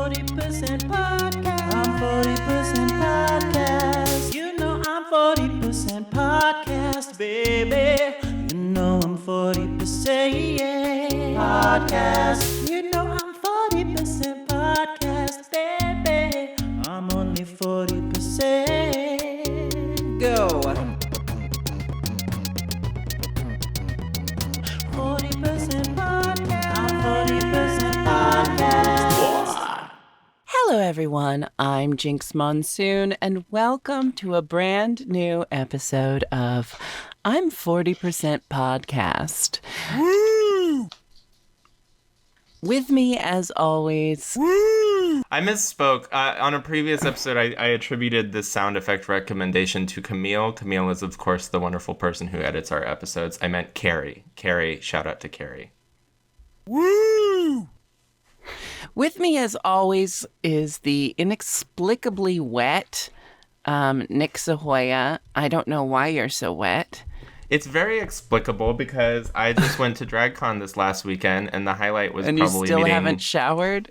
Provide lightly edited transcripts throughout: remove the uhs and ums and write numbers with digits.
40% podcast. I'm 40% podcast. You know I'm 40% podcast, baby. You know I'm 40% podcast. You know I'm 40% podcast, baby. I'm only 40%. Go. 40% podcast. I'm 40% podcast. Hello, everyone. I'm Jinkx Monsoon, and welcome to a brand new episode of I'm 40% Podcast. Woo! With me, as always. Woo! I misspoke. On a previous episode, I attributed this sound effect recommendation to Camille. Camille is, of course, the wonderful person who edits our episodes. I meant Carrie. Carrie, shout out to Carrie. Woo! With me, as always, is the inexplicably wet Nick Sahoya. I don't know why you're so wet. It's very explicable because I just went to DragCon this last weekend, and the highlight was and probably you still haven't showered?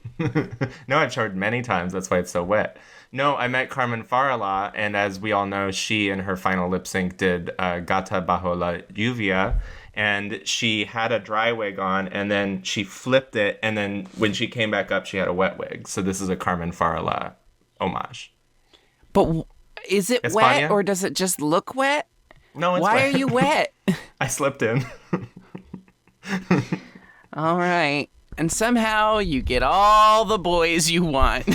No, I've showered many times. That's why it's so wet. No, I met Carmen Farala, and as we all know, she in her final lip sync did Gata Bajo la Lluvia, and she had a dry wig on, and then she flipped it, and then when she came back up, she had a wet wig. So this is a Carmen Farala homage. But is it España? Wet, or does it just look wet? No, it's Why wet. are you wet? I slipped in. All right. And somehow you get all the boys you want.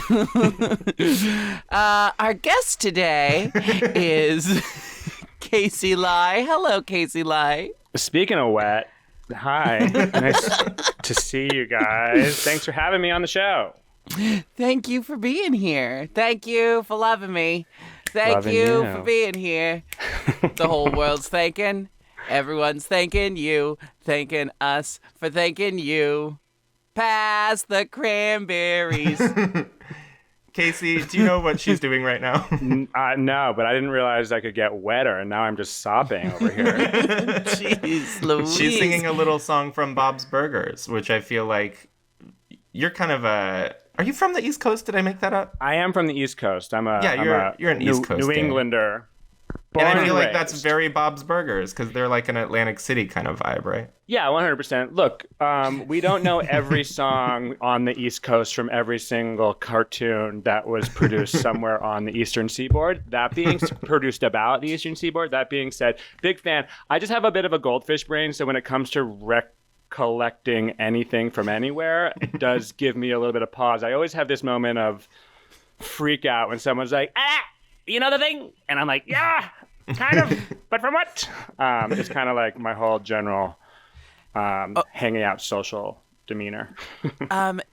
Our guest today is Casey Ley. Hello, Casey Ley. Speaking of wet, hi. Nice to see you guys. Thanks for having me on the show. Thank you for being here. Thank you for loving me. Thank Loving you you. for being here. The whole world's thanking. Everyone's thanking you. Thanking us for thanking you. Pass the cranberries. Casey, do you know what she's doing right now? No, but I didn't realize I could get wetter, and now I'm just sopping over here. Jeez Louise. She's singing a little song from Bob's Burgers, which I feel like you're kind of a... Are you from the East Coast? Did I make that up? I am from the East Coast. You're an East Coast New Englander. And I Born feel like raised. that's very Bob's Burgers because they're like an Atlantic City kind of vibe, right? Yeah, 100%. Look, we don't know every song on the East Coast from every single cartoon that was produced somewhere on the Eastern Seaboard. That being produced about the Eastern Seaboard. That being said, big fan. I just have a bit of a goldfish brain, so when it comes to recollecting anything from anywhere, it does give me a little bit of pause. I always have this moment of freak out when someone's like, you know the thing? And I'm like, yeah, kind of, but from what? It's kind of like my whole general hanging out social demeanor.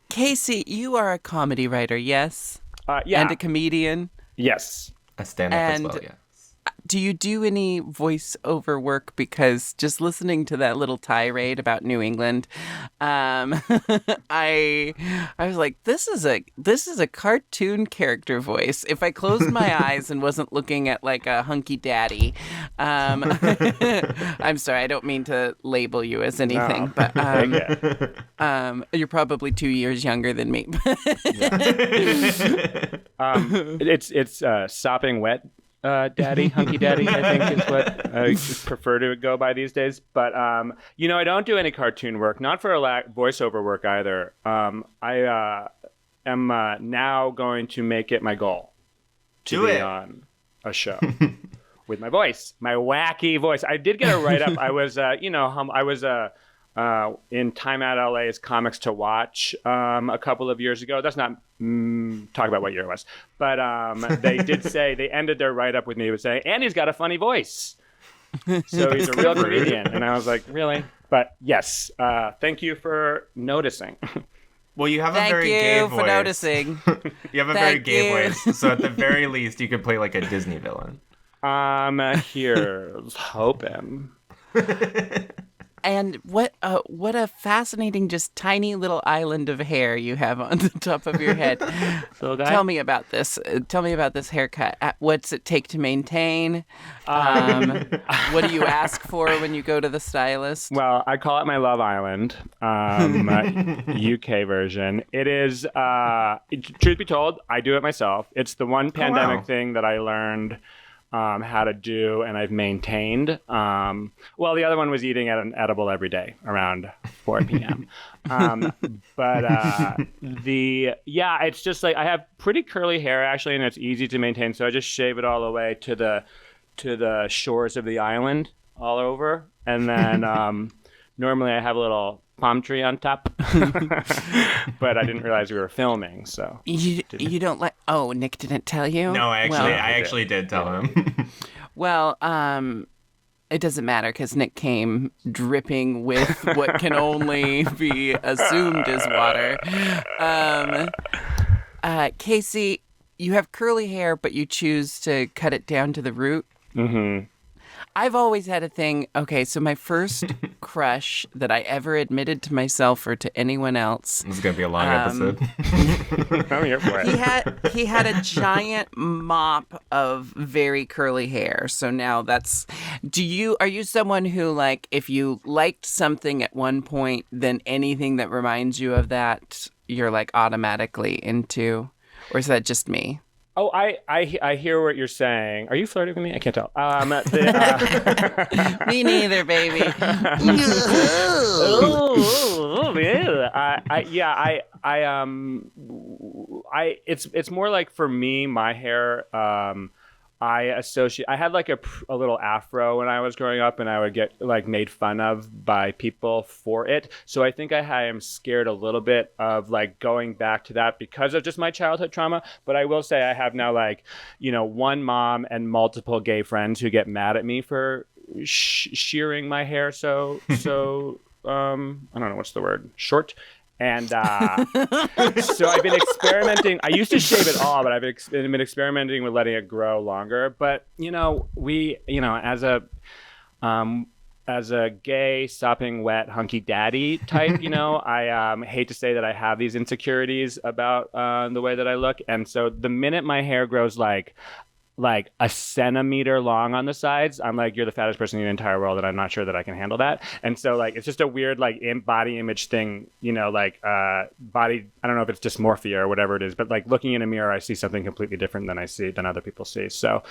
Casey, you are a comedy writer, yes? Yeah. And a comedian? Yes. A stand-up as well, And- yeah. Do you do any voiceover work? Because just listening to that little tirade about New England, I was like, this is a cartoon character voice. If I closed my eyes and wasn't looking at like a hunky daddy, I'm sorry, I don't mean to label you as anything, No. but you're probably 2 years younger than me. It's sopping wet. Daddy, hunky daddy, I think is what I prefer to go by these days. But, I don't do any cartoon work, not for voiceover work either. I am now going to make it my goal to be on a show with my voice, my wacky voice. I did get a write-up. I was, in Time Out LA's Comics to Watch a couple of years ago. That's not talk about what year it was, but they did say they ended their write-up with me with saying, and he's got a funny voice, so he's a real comedian. And I was like, really? But yes, thank you for noticing. Well, you have a Thank very gay you voice. for noticing. You have a very Thank gay you. voice, so at the very least, you could play like a Disney villain. Here's hoping. And what a fascinating, just tiny little island of hair you have on the top of your head. Little guy? Tell me about this. Tell me about this haircut. What's it take to maintain? What do you ask for when you go to the stylist? Well, I call it my Love Island, UK version. It is, truth be told, I do it myself. It's the one pandemic thing that I learned how to do, and I've maintained. Well, the other one was eating an edible every day around 4 p.m. It's just like I have pretty curly hair actually, and it's easy to maintain. So I just shave it all the way to the shores of the island all over, and then normally I have a little palm tree on top, but I didn't realize we were filming. So you don't like? Oh, Nick didn't tell you? No, I actually did tell him. Well, it doesn't matter because Nick came dripping with what can only be assumed is water. Casey, you have curly hair, but you choose to cut it down to the root. Mm-hmm. I've always had a thing. Okay, so my first crush that I ever admitted to myself or to anyone else. This is gonna be a long episode. I'm here for it. He had a giant mop of very curly hair. So now are you someone who, like, if you liked something at one point, then anything that reminds you of that, you're like automatically into, or is that just me? Oh, I hear what you're saying. Are you flirting with me? I can't tell. Me neither, baby. It's more like for me, my hair. I had like a little afro when I was growing up, and I would get like made fun of by people for it. So I think I am scared a little bit of like going back to that because of just my childhood trauma. But I will say I have now like, one mom and multiple gay friends who get mad at me for shearing my hair. So I don't know what's the word, short. And so I've been experimenting. I used to shave it all, but I've been experimenting with letting it grow longer. But as a gay, sopping wet, hunky daddy type, I hate to say that I have these insecurities about the way that I look. And so the minute my hair grows like a centimeter long on the sides, I'm like, you're the fattest person in the entire world, and I'm not sure that I can handle that. And so like, it's just a weird like body image thing, body, I don't know if it's dysmorphia or whatever it is, but like looking in a mirror, I see something completely different than other people see. So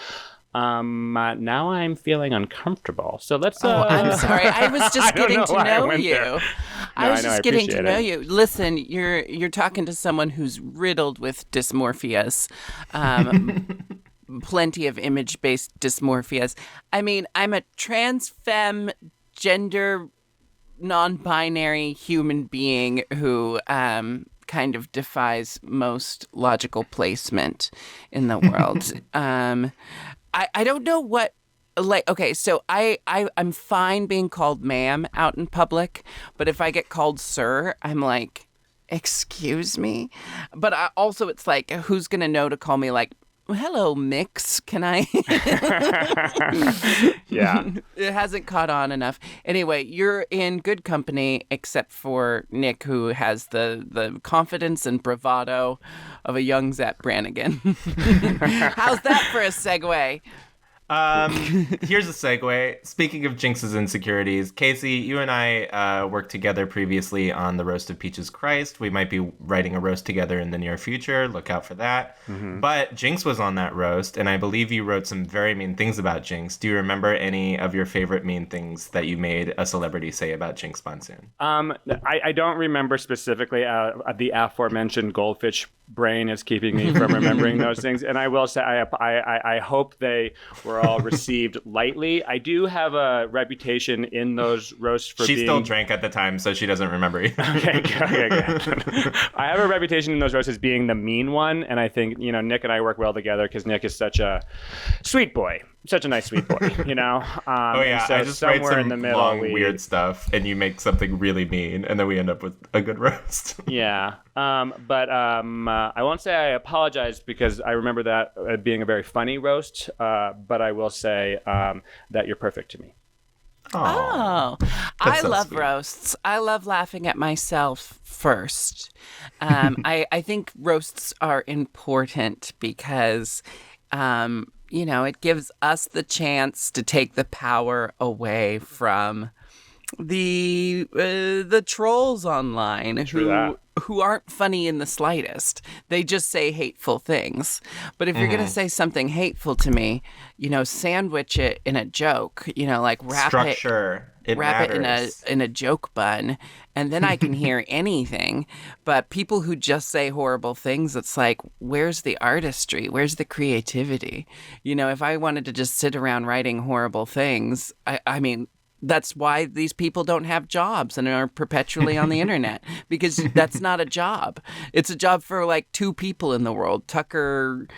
now I'm feeling uncomfortable. So let's. I'm sorry. I was just getting to know you. I was just getting to know you. Listen, you're talking to someone who's riddled with dysmorphias. Plenty of image-based dysmorphias. I mean, I'm a trans femme, gender non-binary human being who kind of defies most logical placement in the world. I don't know what, like, okay, so I'm fine being called ma'am out in public, but if I get called sir, I'm like, excuse me? But also it's like, who's going to know to call me like, hello, Mix. Can I? Yeah. It hasn't caught on enough. Anyway, you're in good company, except for Nick, who has the confidence and bravado of a young Zap Brannigan. How's that for a segue? Here's a segue. Speaking of Jinkx's insecurities, Casey, you and I worked together previously on the roast of Peaches Christ. We might be writing a roast together in the near future. Look out for that. Mm-hmm. But Jinkx was on that roast, and I believe you wrote some very mean things about Jinkx. Do you remember any of your favorite mean things that you made a celebrity say about Jinkx Monsoon? I don't remember specifically. The aforementioned goldfish brain is keeping me from remembering those things. And I will say, I hope they were all received lightly. I do have a reputation in those roasts for She still drank at the time, so she doesn't remember either. Okay, good. I have a reputation in those roasts as being the mean one. And I think, Nick and I work well together because Nick is such a sweet boy. Such a nice sweet boy, Oh yeah, so I just write some in the middle, long, weird stuff, and you make something really mean, and then we end up with a good roast. Yeah, but I won't say I apologize because I remember that being a very funny roast, but I will say that you're perfect to me. Oh, I so love sweet. roasts. I love laughing at myself first. I think roasts are important because, it gives us the chance to take the power away from the trolls online who aren't funny in the slightest. They just say hateful things. But if you're gonna say something hateful to me, sandwich it in a joke. Like wrap Structure. It wrap matters. it in a joke bun, and then I can hear anything. But people who just say horrible things, it's like, where's the artistry? Where's the creativity? If I wanted to just sit around writing horrible things, I mean, that's why these people don't have jobs and are perpetually on the internet, because that's not a job. It's a job for like 2 people in the world. Tucker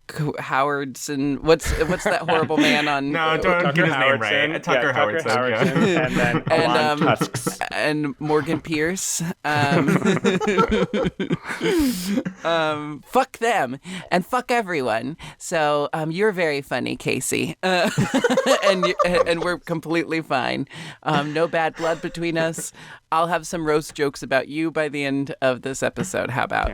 Howardson. What's that horrible man on? No, don't get his name right. Tucker Howardson. Yeah. And then Elon Tusks. And Morgan Pierce. Fuck them and fuck everyone. So you're very funny, Casey, and we're completely fine. No bad blood between us. I'll have some roast jokes about you by the end of this episode. How about?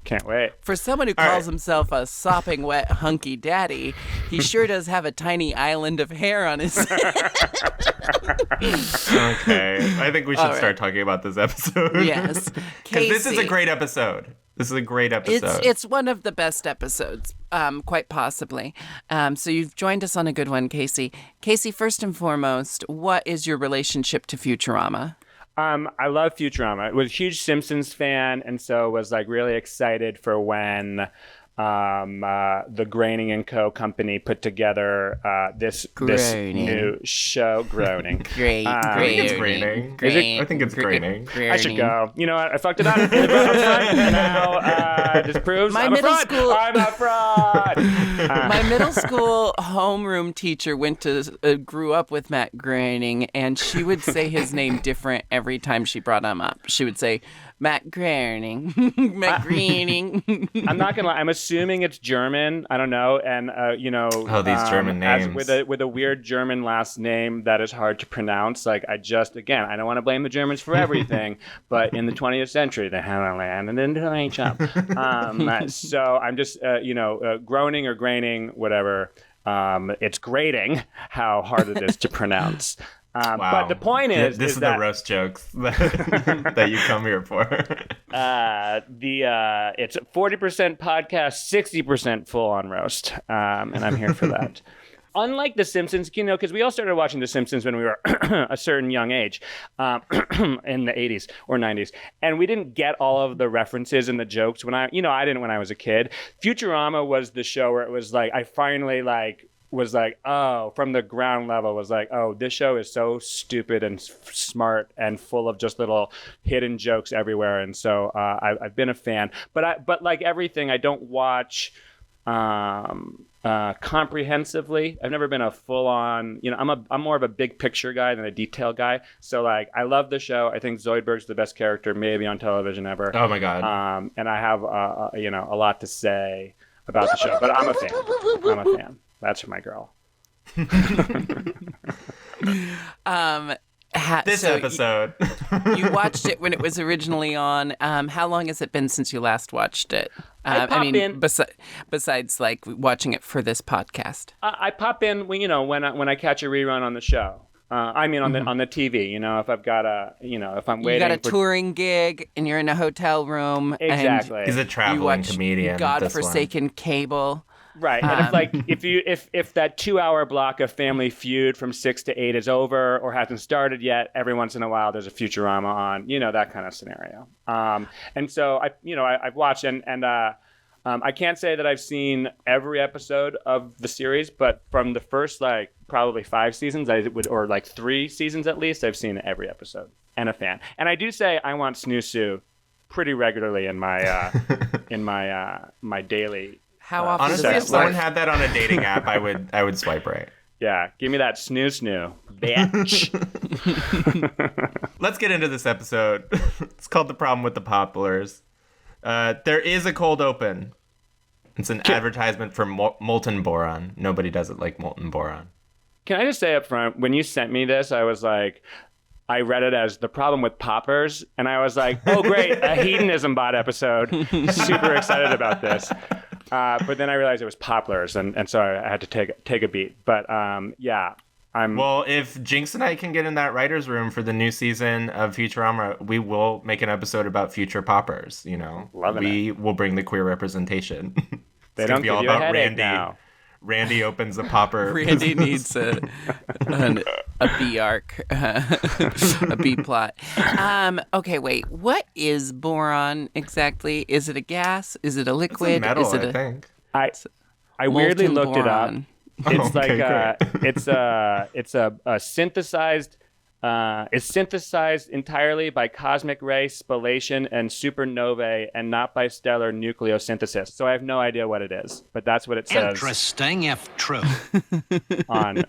Can't wait. For someone who calls himself a sopping wet hunky daddy, he sure does have a tiny island of hair on his head. Okay. I think we should start talking about this episode. Yes. Because this is a great episode. It's one of the best episodes, quite possibly. So you've joined us on a good one, Casey. Casey, first and foremost, what is your relationship to Futurama? I love Futurama. I was a huge Simpsons fan, and so was like really excited for when the Groening and Co. company put together this new show. Groening. I think it's Groening. I think it's Groening. I should go. You know what? I fucked it up. Now this proves I'm a fraud. My middle school homeroom teacher grew up with Matt Groening, and she would say his name different every time she brought him up. She would say, Matt Groening. Matt Groening. I'm not gonna lie. I'm assuming it's German. I don't know. And these German names with a weird German last name that is hard to pronounce. Like I don't want to blame the Germans for everything, but in the 20th century they had a land and then each up. So I'm just groaning or graining, whatever. It's grating how hard it is to pronounce. Wow. But the point is, this is that the roast jokes that you come here for. It's 40% podcast, 60% full on roast, and I'm here for that. Unlike The Simpsons, because we all started watching The Simpsons when we were a certain young age, in the 80s or 90s, and we didn't get all of the references and the jokes I didn't when I was a kid. Futurama was the show where it was like I finally was like, oh, from the ground level was like, oh, this show is so stupid and smart and full of just little hidden jokes everywhere. And so I've been a fan. But like everything, I don't watch comprehensively. I've never been a full-on, I'm more of a big picture guy than a detail guy. So like, I love the show. I think Zoidberg's the best character maybe on television ever. Oh my God. And I have, a lot to say about the show, but I'm a fan. That's my girl. This episode. You watched it when it was originally on. How long has it been since you last watched it? Besides like watching it for this podcast. I pop in when I catch a rerun on the show. On the TV, if I've got if I'm waiting. You got a touring gig and you're in a hotel room. Exactly. And he's a traveling comedian. Godforsaken cable. Right, and if that 2-hour block of Family Feud from 6 to 8 is over or hasn't started yet, every once in a while there's a Futurama on, that kind of scenario. And so I've watched and I can't say that I've seen every episode of the series, but from the first probably 5 seasons, or 3 seasons at least, I've seen every episode and a fan. And I do say I want Snoo pretty regularly in my my daily. How often? Honestly, if someone had that on a dating app, I would swipe right. Yeah, give me that snoo, bitch. Let's get into this episode. It's called The Problem with the Popplers. There is a cold open. It's an advertisement for molten boron. Nobody does it like molten boron. Can I just say up front, when you sent me this, I was like, I read it as the problem with poppers, and I was like, oh great, a hedonism bot episode. Super excited about this. But then I realized it was Popplers, and so I had to take a beat. But yeah, Well, if Jinkx and I can get in that writer's room for the new season of Futurama, we will make an episode about future poppers, you know. We will bring the queer representation. They don't give you a headache now. Randy opens a popper. Randy needs a B arc, a B plot. Okay, wait. What is boron exactly? Is it a gas? Is it a liquid? It's a metal, is it I think. I weirdly looked boron. it up. It's it's a synthesized. It's synthesized entirely by cosmic ray spallation and supernovae, and not by stellar nucleosynthesis. So I have no idea what it is, but that's what it says. Interesting if true. On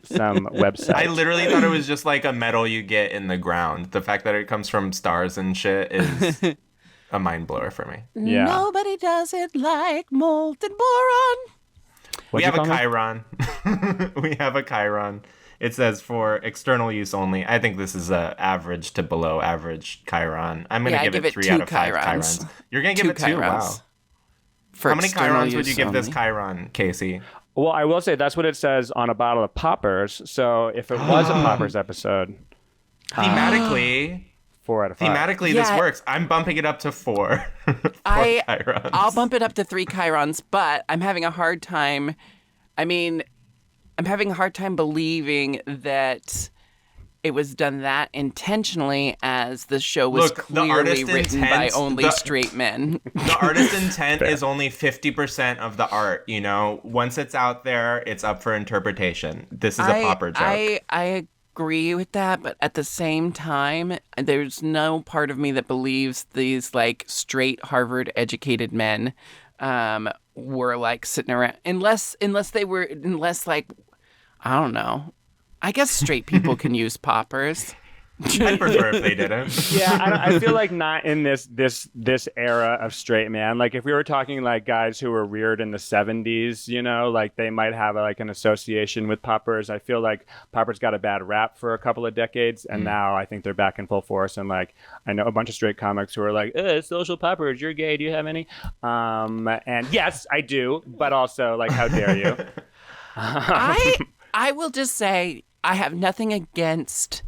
some website. I literally thought it was just like a metal you get in the ground. The fact that it comes from stars and shit is a mind blower for me. Yeah. Nobody does it like molten boron. We have a chiron. We have a chiron. It says for external use only. I think this is a average to below average chiron. I'm going to give it 3 out of 5 chirons. You're going to give it 2? Wow. How many chirons would you give this chiron, Casey? Well, I will say that's what it says on a bottle of poppers. So if it was a poppers episode, thematically, 4 out of 5. Thematically, this works. I'm bumping it up to 4. Chirons. I'll bump it up to 3 chirons, but I'm having a hard time. I'm having a hard time believing that it was done that intentionally, as the show was clearly written by only straight men. The artist's intent is only 50% of the art, you know? Once it's out there, it's up for interpretation. This is a popper joke. I agree with that, but at the same time, there's no part of me that believes these, like, straight Harvard-educated men were, like, sitting around. Unless like, I don't know. I guess straight people can use poppers. I'd prefer if they didn't. Yeah, I feel like not in this era of straight man. Like if we were talking like guys who were reared in the 70s, you know, like they might have like an association with poppers. I feel like poppers got a bad rap for a couple of decades, and now I think they're back in full force. And like I know a bunch of straight comics who are like, social poppers, you're gay, do you have any? And yes, I do, but also like, how dare you? I will just say I have nothing against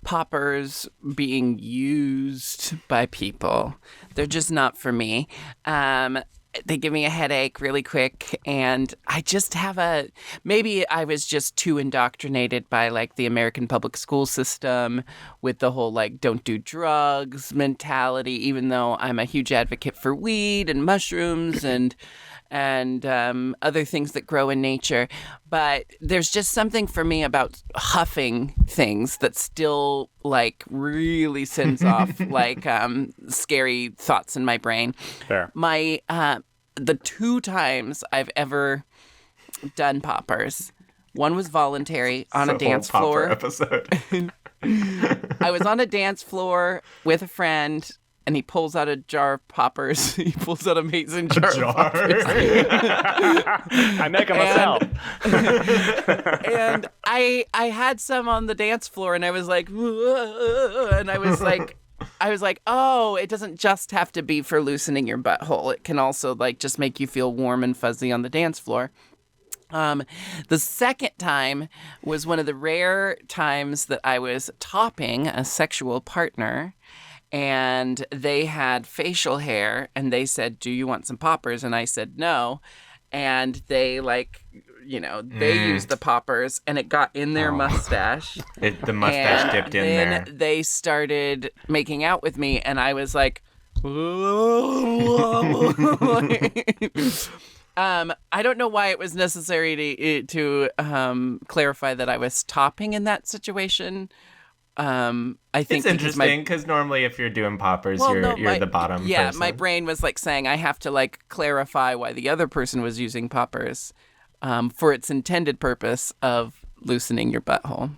poppers being used by people. They're just not for me. They give me a headache really quick, and I just have maybe I was just too indoctrinated by like the American public school system with the whole like don't do drugs mentality, even though I'm a huge advocate for weed and mushrooms and other things that grow in nature. But there's just something for me about huffing things that still like really sends off like scary thoughts in my brain. Fair. The 2 times I've ever done poppers, one was voluntary on a dance floor. Episode. I was on a dance floor with a friend, and he pulls out a jar of poppers. He pulls out a mason jar of poppers. I make them myself. And I had some on the dance floor, and I was like, and I was like, oh, it doesn't just have to be for loosening your butthole. It can also like just make you feel warm and fuzzy on the dance floor. The second time was one of the rare times that I was topping a sexual partner, and they had facial hair, and they said, do you want some poppers? And I said no. And they like, you know, they used the poppers, and it got in their mustache. The mustache dipped in there. And then they started making out with me, and I was like, I don't know why it was necessary to clarify that I was topping in that situation. I think it's interesting because normally if you're doing poppers, you're the bottom. Yeah, person. my brain was like saying I have to like clarify why the other person was using poppers for its intended purpose of loosening your butthole.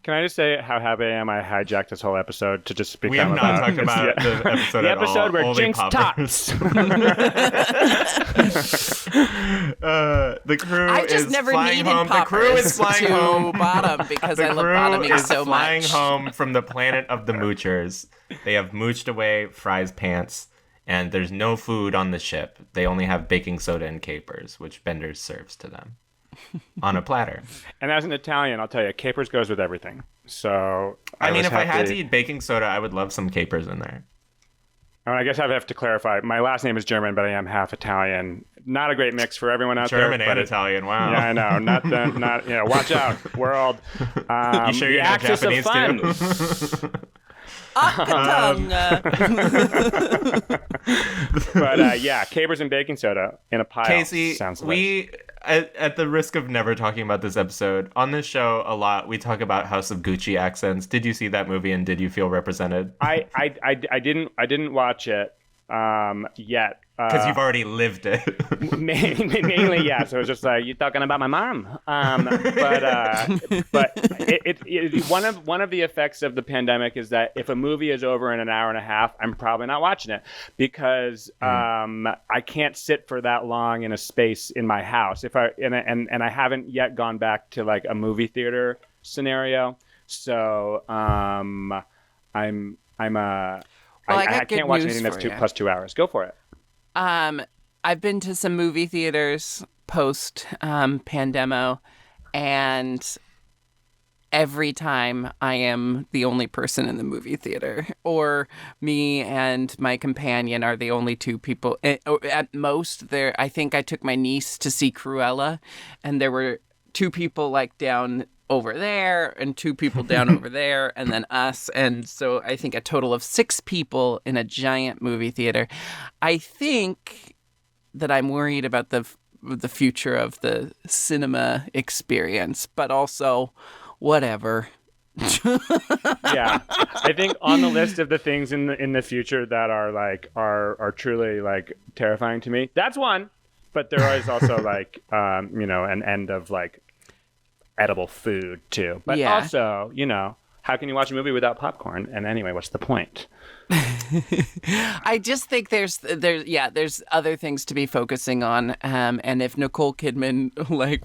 Can I just say how happy I am I hijacked this whole episode to just become We have not talked about the episode the at all. episode where Only Jinkx Popplers. The crew I've just is never flying needed home. The crew is Poppers flying to home. bottom because I The love crew bottoming is so flying much. home from the planet of the moochers. They have mooched away Fry's pants, and there's no food on the ship. They only have baking soda and capers, which Bender serves to them on a platter. And as an Italian, I'll tell you, capers goes with everything. So I mean, was if I had to happy- eat baking soda, I would love some capers in there. I guess I have to clarify. My last name is German, but I am half Italian. Not a great mix for everyone out German there. and Italian, wow. Yeah, I know. Not. Watch out, world. You sure you're the not axis of Japanese fun. too? But yeah, capers and baking soda in a pile. Casey, sounds we, at the risk of never talking about this episode, on this show a lot, we talk about House of Gucci accents. Did you see that movie and did you feel represented? I didn't watch it yet. Because you've already lived it. Mainly, yeah. So it was just like, you talking about my mom. But one of the effects of the pandemic is that if a movie is over in an hour and a half, I'm probably not watching it because I can't sit for that long in a space in my house. And I haven't yet gone back to like a movie theater scenario. So I can't watch anything that's plus 2 hours. Go for it. I've been to some movie theaters post pandemo, and every time I am the only person in the movie theater, or me and my companion are the only two people. At most, there. I think I took my niece to see Cruella, and there were two people like down over there and two people down over there and then us, and so I think a total of 6 people in a giant movie theater. I think that I'm worried about the future of the cinema experience, but also whatever. Yeah, I think on the list of the things in the future that are truly like terrifying to me, that's one. But there is also like an end of like edible food too. But also, how can you watch a movie without popcorn? And anyway, what's the point? I just think there's other things to be focusing on. And if Nicole Kidman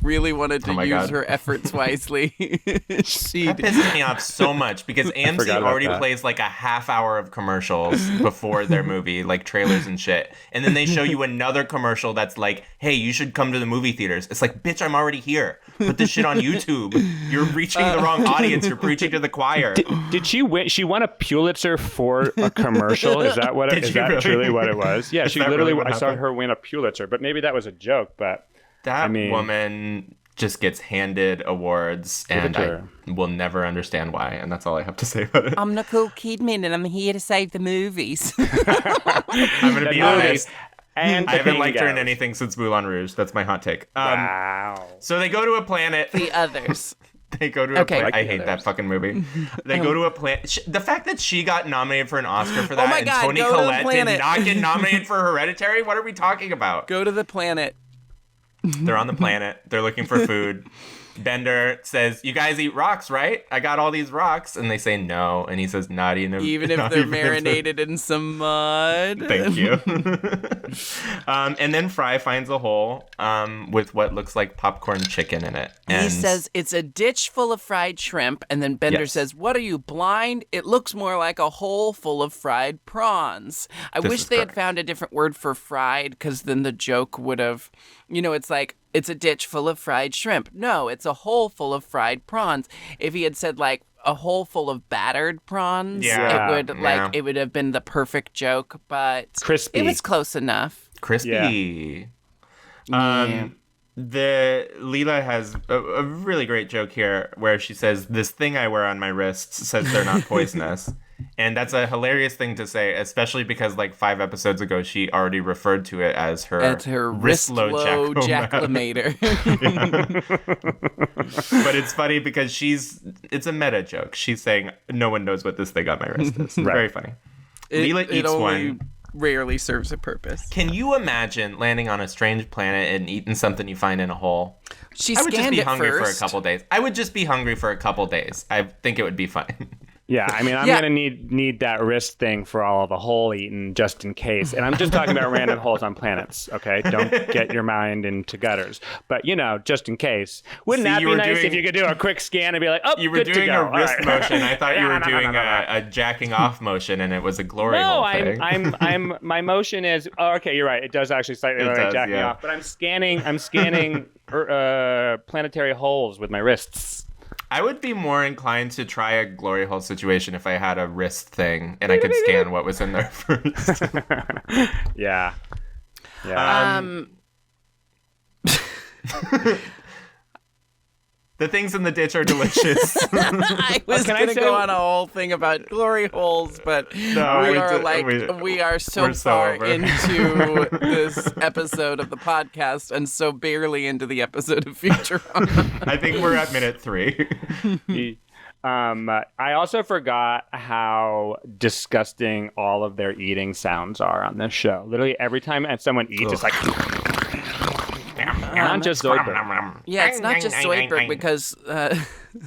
really wanted to use her efforts wisely, That pisses me off so much because AMC already plays like a half hour of commercials before their movie, like trailers and shit. And then they show you another commercial that's like, hey, you should come to the movie theaters. It's like, bitch, I'm already here. Put this shit on YouTube. You're reaching the wrong audience. You're preaching to the choir. Did she win? She won a Pulitzer for a commercial. Is that what? Is that really? Truly what it was? Yeah, she literally. I saw her win a Pulitzer, but maybe that was a joke. But that woman just gets handed awards, and I will never understand why. And that's all I have to say about it. I'm Nicole Kidman, and I'm here to save the movies. I'm going to be honest. And I haven't liked her in anything since Moulin Rouge. That's my hot take. Wow. So they go to a planet. The others. They go to a planet. I hate that fucking movie. They go to a planet. The fact that she got nominated for an Oscar for that and Toni Collette did not get nominated for Hereditary? What are we talking about? Go to the planet. They're on the planet. They're looking for food. Bender says, you guys eat rocks, right? I got all these rocks. And they say no. And he says, not even if they're marinated in some mud. Thank you. And then Fry finds a hole with what looks like popcorn chicken in it. And he says it's a ditch full of fried shrimp. And then Bender says, what are you, blind? It looks more like a hole full of fried prawns. I wish they had found a different word for fried, because then the joke would have, it's like, it's a ditch full of fried shrimp. No, it's a hole full of fried prawns. If he had said like a hole full of battered prawns, it would have been the perfect joke, but crispy. It was close enough. Crispy. Yeah. The Leela has a really great joke here where she says, this thing I wear on my wrists says they're not poisonous. And that's a hilarious thing to say, especially because like 5 episodes ago, she already referred to it as her wrist low jackalomator. But it's funny because it's a meta joke. She's saying, no one knows what this thing on my wrist is. Right. Very funny. Leela eats one. rarely serves a purpose. Can you imagine landing on a strange planet and eating something you find in a hole? She I would just scanned be it hungry for a first. couple days. I would just be hungry for a couple days. I think it would be fine. Yeah, I mean, I'm Yeah. gonna need that wrist thing for all of the hole eaten just in case. And I'm just talking about random holes on planets, okay? Don't get your mind into gutters. But just in case. Wouldn't See, that you be were nice doing- if you could do a quick scan and be like, oh, You were good to doing go. a wrist All right. motion. I thought you were No. doing a jacking off motion, and it was a glory No, hole thing. I'm my motion is okay, you're right. It does actually slightly It look like does, jacking yeah. off, but I'm scanning planetary holes with my wrists. I would be more inclined to try a glory hole situation if I had a wrist thing and I could scan what was in there first. Yeah. The things in the ditch are delicious. I was Can I going to say- go on a whole thing about glory holes, but we are so we're so far over. into this episode of the podcast and so barely into the episode of Futurama. I think we're at minute 3. I also forgot how disgusting all of their eating sounds are on this show. Literally every time someone eats, it's like not just Zoidberg. Yeah, it's not just Zoidberg because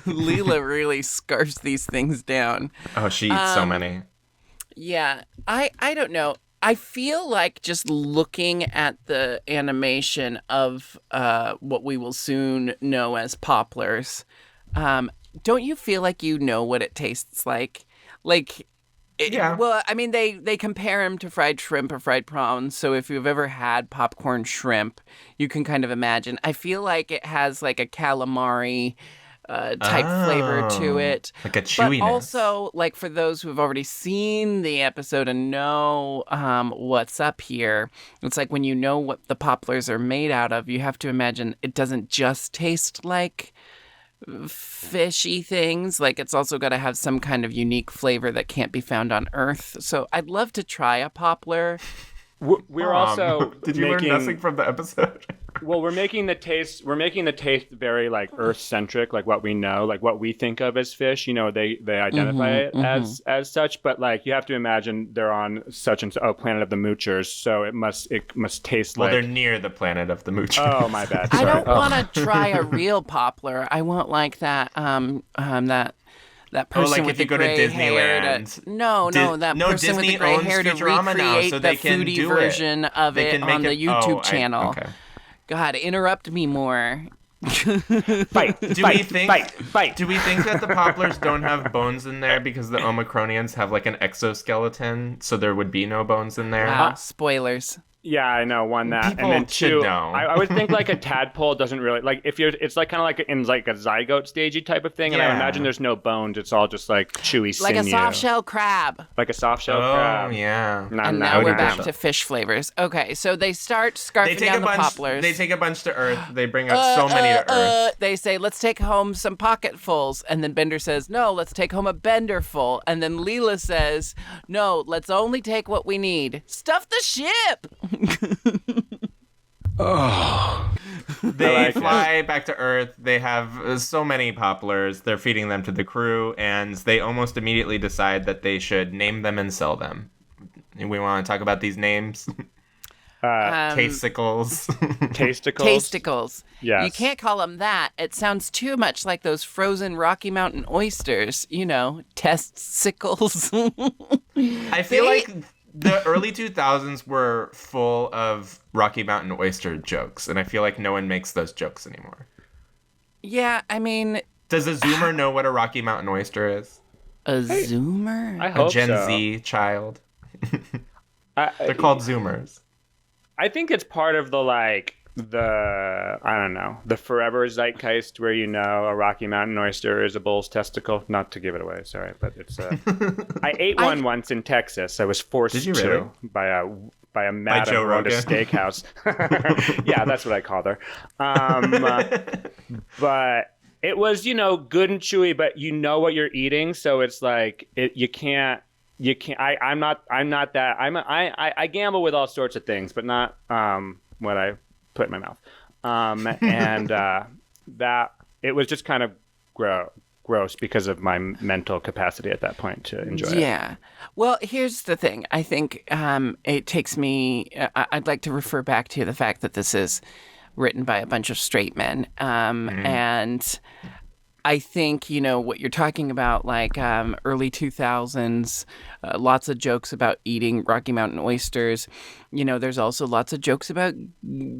Leela really scarfs these things down. Oh, she eats so many. Yeah, I don't know. I feel like just looking at the animation of what we will soon know as Popplers, don't you feel like you know what it tastes like? Yeah. Well, I mean, they compare them to fried shrimp or fried prawns. So if you've ever had popcorn shrimp, you can kind of imagine. I feel like it has like a calamari type flavor to it. Like a chewiness. But also, like for those who have already seen the episode and know what's up here, it's like when you know what the Popplers are made out of, you have to imagine it doesn't just taste like fishy things. Like it's also got to have some kind of unique flavor that can't be found on Earth. So I'd love to try a Poppler. We're also Did you learn nothing from the episode? Well, we're making the taste very like Earth centric, like what we know, like what we think of as fish. They identify it as such, but like you have to imagine they're on such and so planet of the moochers, so it must taste Well, like. they're near the planet of the moochers. Oh, my bad. I Sorry. don't want to try a real Poppler. I want like that that person like with if you the go to gray hair. Disneyland. No, that person with Disney the gray owns hair to Futurama now, recreate so the they can foodie do it. version of They it can make on the it- YouTube channel. Okay. God, interrupt me more. Fight. Do we think that the Popplers don't have bones in there because the Omicronians have like an exoskeleton, so there would be no bones in there? Wow, spoilers. Yeah, I know. One that, People and then should two. know. I would think like a tadpole doesn't really like it's like kind of like in like a zygote stagey type of thing, and I Yeah. imagine there's no bones. It's all just like chewy Like a sinew. soft shell crab. Like a soft shell Oh, crab. yeah. And now we're back to fish flavors. Okay, so they start scarfing down the Popplers. They take a bunch to Earth. They bring out so many to Earth. They say, let's take home some pocketfuls. And then Bender says, no, let's take home a Benderful. And then Leela says, no, let's only take what we need. Stuff the ship. They like fly back to Earth. They have so many Popplers. They're feeding them to the crew, and they almost immediately decide that they should name them and sell them. We want to talk about these names. Tasticles. Tasticles. Tasticles. Yes. You can't call them that. It sounds too much like those frozen Rocky Mountain oysters. Testicles. I feel like the early 2000s were full of Rocky Mountain oyster jokes, and I feel like no one makes those jokes anymore. Yeah, I mean, Does a Zoomer know what a Rocky Mountain oyster is? a Zoomer? I A hope Gen so. Z child? They're called Zoomers. I think it's part of the forever zeitgeist where a Rocky Mountain oyster is a bull's testicle. Not to give it away, sorry, but it's. I ate one once in Texas. I was forced Did you to really? by a madam Joe who owned a Rogan? steakhouse. Yeah, that's what I called her. But it was good and chewy, but you know what you're eating, so it's like you can't. I'm not that. I gamble with all sorts of things, but not what I put in my mouth. And that it was just kind of gross because of my mental capacity at that point to enjoy it. Yeah. Well, here's the thing. I think it takes me. I'd like to refer back to the fact that this is written by a bunch of straight men, and I think, what you're talking about, like early 2000s, lots of jokes about eating Rocky Mountain oysters. There's also lots of jokes about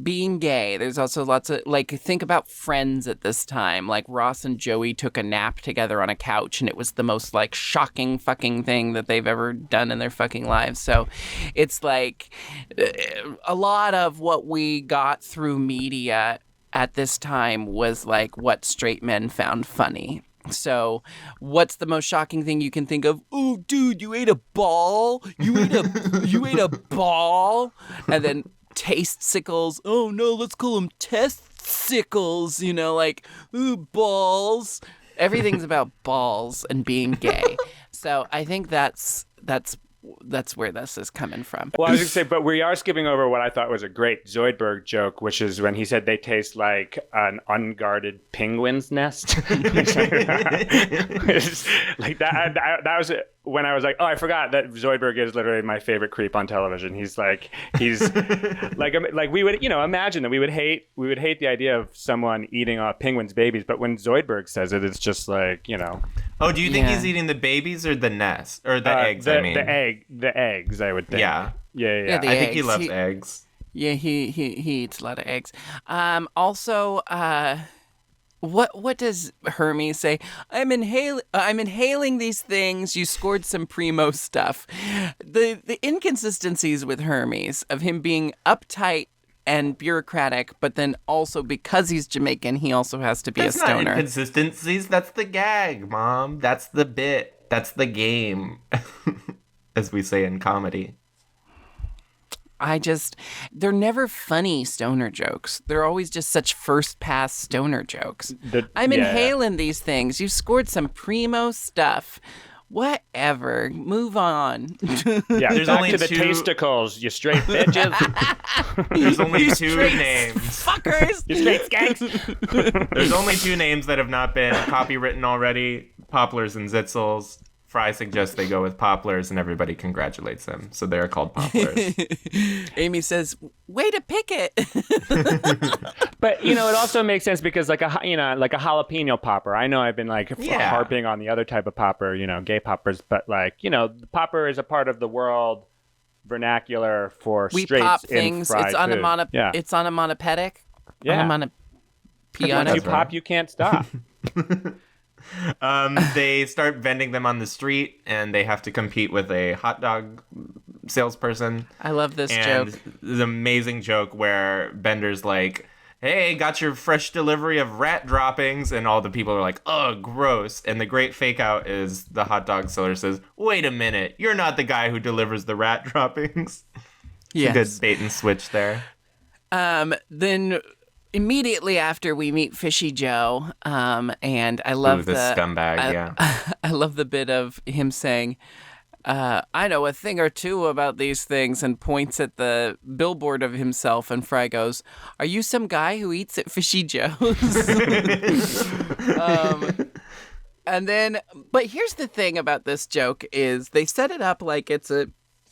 being gay. There's also lots of, think about Friends at this time. Like, Ross and Joey took a nap together on a couch, and it was the most, shocking fucking thing that they've ever done in their fucking lives. So it's like a lot of what we got through media at this time was what straight men found funny. So what's the most shocking thing you can think of? Oh, dude, you ate a ball? You ate a ball? And then taste-sickles. Oh, no, let's call them test-sickles. Ooh, balls. Everything's about balls and being gay. So I think that's where this is coming from. Well, I was going to say, but we are skipping over what I thought was a great Zoidberg joke, which is when he said they taste like an unguarded penguin's nest. Like that was when I was like, oh, I forgot that Zoidberg is literally my favorite creep on television. He's like we would, imagine that we would hate the idea of someone eating penguins' babies, but when Zoidberg says it, it's just like, Oh, do you think he's eating the babies or the nest or the eggs? The eggs, I would think. Yeah. Yeah. I think he loves eggs. Yeah, he eats a lot of eggs. Also, what does Hermes say? I'm inhaling these things. You scored some primo stuff. The inconsistencies with Hermes of him being uptight and bureaucratic, but then also because he's Jamaican, he also has to be a stoner. That's not inconsistencies. That's the gag, Mom. That's the bit. That's the game, as we say in comedy. They're never funny stoner jokes. They're always just such first-pass stoner jokes. I'm inhaling these things. You scored some primo stuff. Whatever. Move on. Yeah, there's only the tasticles, you straight bitches. There's only two names. Fuckers. You straight skanks. There's only two names that have not been copywritten already. Popplers and Zitzels. Fry suggests they go with Popplers, and everybody congratulates them. So they're called Popplers. Amy says, way to pick it. But, it also makes sense because like a jalapeno popper. I know I've been harping on the other type of popper, gay poppers. But the popper is a part of the world vernacular for we straights pop in things. fried It's food. It's onomatopoeic. Yeah. Onomatopoeic. You pop, you can't stop. They start vending them on the street, and they have to compete with a hot dog salesperson. I love this and joke. This amazing joke where Bender's like, hey, got your fresh delivery of rat droppings, and all the people are like, ugh, gross. And the great fake out is the hot dog seller says, wait a minute, you're not the guy who delivers the rat droppings. Yes. Good bait and switch there. Then immediately after we meet Fishy Joe, and I love the scumbag, I love the bit of him saying, I know a thing or two about these things, and points at the billboard of himself, and Fry goes, are you some guy who eats at Fishy Joe's? And then, but here's the thing about this joke is they set it up like it's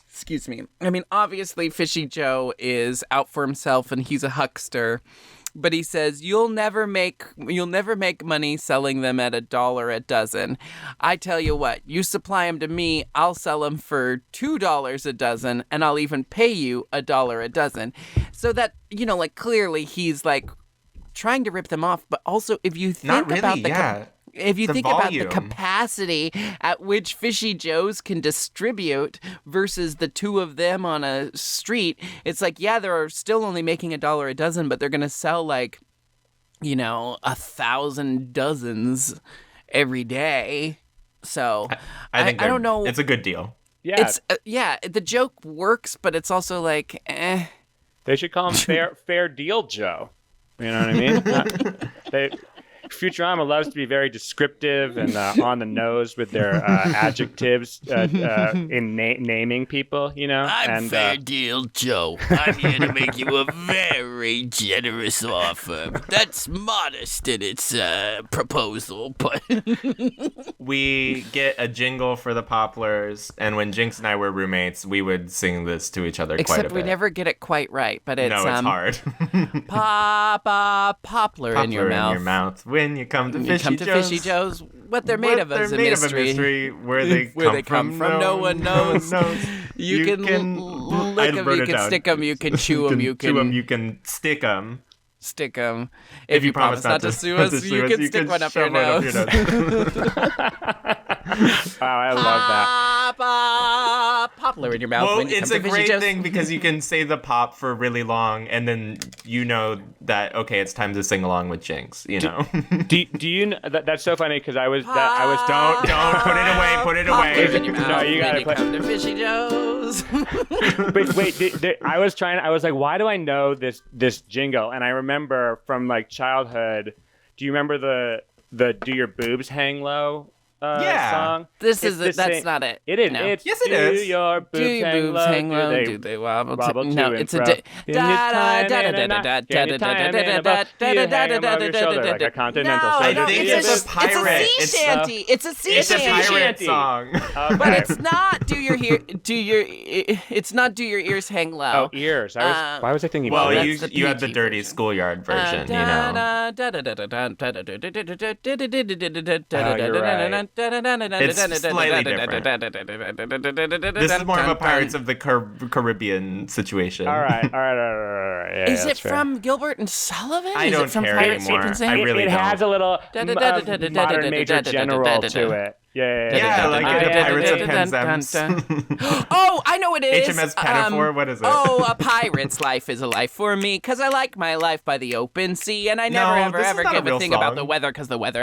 excuse me. I mean, obviously Fishy Joe is out for himself and he's a huckster. But he says, you'll never make money selling them at $1 a dozen. I tell you what, you supply them to me, I'll sell them for $2 a dozen, and I'll even pay you $1 a dozen. So that, clearly he's trying to rip them off. But also, if you think about the capacity at which Fishy Joe's can distribute versus the two of them on a street, it's they're still only making $1 a dozen, but they're going to sell 1,000 dozens every day. So I think I don't know. It's a good deal. Yeah. It's the joke works, but it's also eh. They should call him Fair Deal Joe. You know what I mean? Futurama loves to be very descriptive and on the nose with their adjectives in naming people, I'm Fair Deal Joe. I'm here to make you a very very generous offer. That's modest in its proposal, but We get a jingle for the Popplers, and when Jinkx and I were roommates, we would sing this to each other quite a except bit. we never get it quite right. But it's No, it's hard. Pop a poplar in your mouth. When you come to When you Fishy come to Joe's. Fishy Joe's, what they're made of is a mystery. Where they come from, no one knows. You can lick them, you can stick them, you can chew them, you can you can stick them. stick them. If you promise not to sue us, you can stick one up your shove one nose. Wow, I love that. Pop, poplar in your mouth. Well, when you it's come a to Fishy great Joe's. thing because you can say the pop for really long, and then you know that okay, it's time to sing along with Jinkx. You know. Do you know, that's so funny because I was Don't put it away. Poplar in your mouth. No, you when gotta you play. come to Fishy Joe's. But wait, I was like, why do I know this jingle? And I remember from like childhood. Do you remember the "Do Your Boobs Hang Low" song? That's not it. It is. No. It's Yes, it do is. Your boobs Do your hang boobs low? hang low? Do they wobble? wobble to No, and it's fro? a Can you time in a knot? Can you time in a butt? Do you hang 'em over your shoulder like a continental No, soldier? I think Do you it's a boobs- pirate. It's a sea shanty. It's a sea It's a shanty. pirate shanty. song. Okay. But it's not it's not do your ears hang low. Oh, ears. Why was I thinking? Well, about that's that? you the had the PG dirty version. schoolyard version, you know. It's slightly different. This is more of a Pirates of the Caribbean situation. All right. Yeah, Is it that's fair. from Gilbert and Sullivan? I Is don't it from care Pirates anymore. Secret I Sing? really It don't. has a little modern Major General to it. Yeah, like the Pirates of Penzance. Oh, I know what it is. HMS Pinafore? What is it? Oh, a pirate's life is a life for me, because I like my life by the open sea, and I never, No, ever, this is ever not a give a real thing about the song. weather, because the weather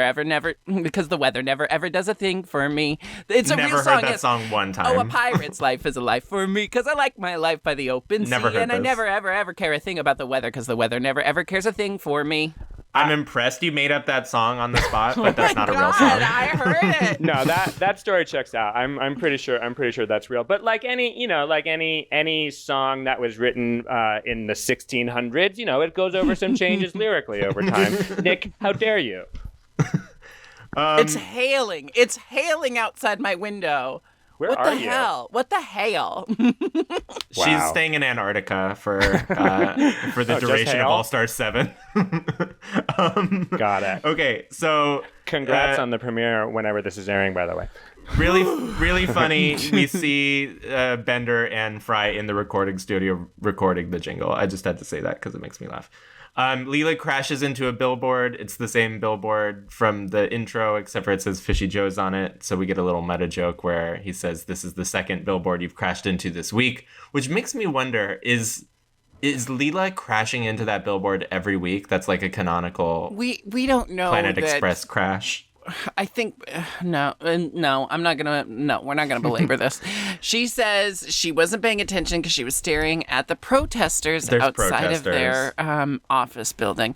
never, ever does a thing for me. It's a Never real heard song. that It's- song one time. Oh, a pirate's life is a life for me, because I like my life by the open sea, Never heard and I this. never, ever, ever care a thing about the weather, because the weather never, ever cares a thing for me. I'm impressed you made up that song on the spot, but that's not a real God, song. I heard it. No, that story checks out. I'm pretty sure that's real. But like any song that was written in the 1600s, it goes over some changes lyrically over time. Nick, how dare you? It's hailing. It's hailing outside my window. Where What are the you? hell? What the hell? She's Wow. staying in Antarctica for the just duration of hail? All Star 7. Got it. Okay, so Congrats on the premiere whenever this is airing, by the way. really funny. We see Bender and Fry in the recording studio recording the jingle. I just had to say that because it makes me laugh. Leela crashes into a billboard. It's the same billboard from the intro, except for it says Fishy Joe's on it. So we get a little meta joke where he says, "This is the second billboard you've crashed into this week," which makes me wonder, is Leela crashing into that billboard every week? That's like a canonical We don't know Planet that. Express crash. I think no, I'm not gonna. No, we're not gonna belabor this. She says she wasn't paying attention because she was staring at the protesters There's outside of their office building.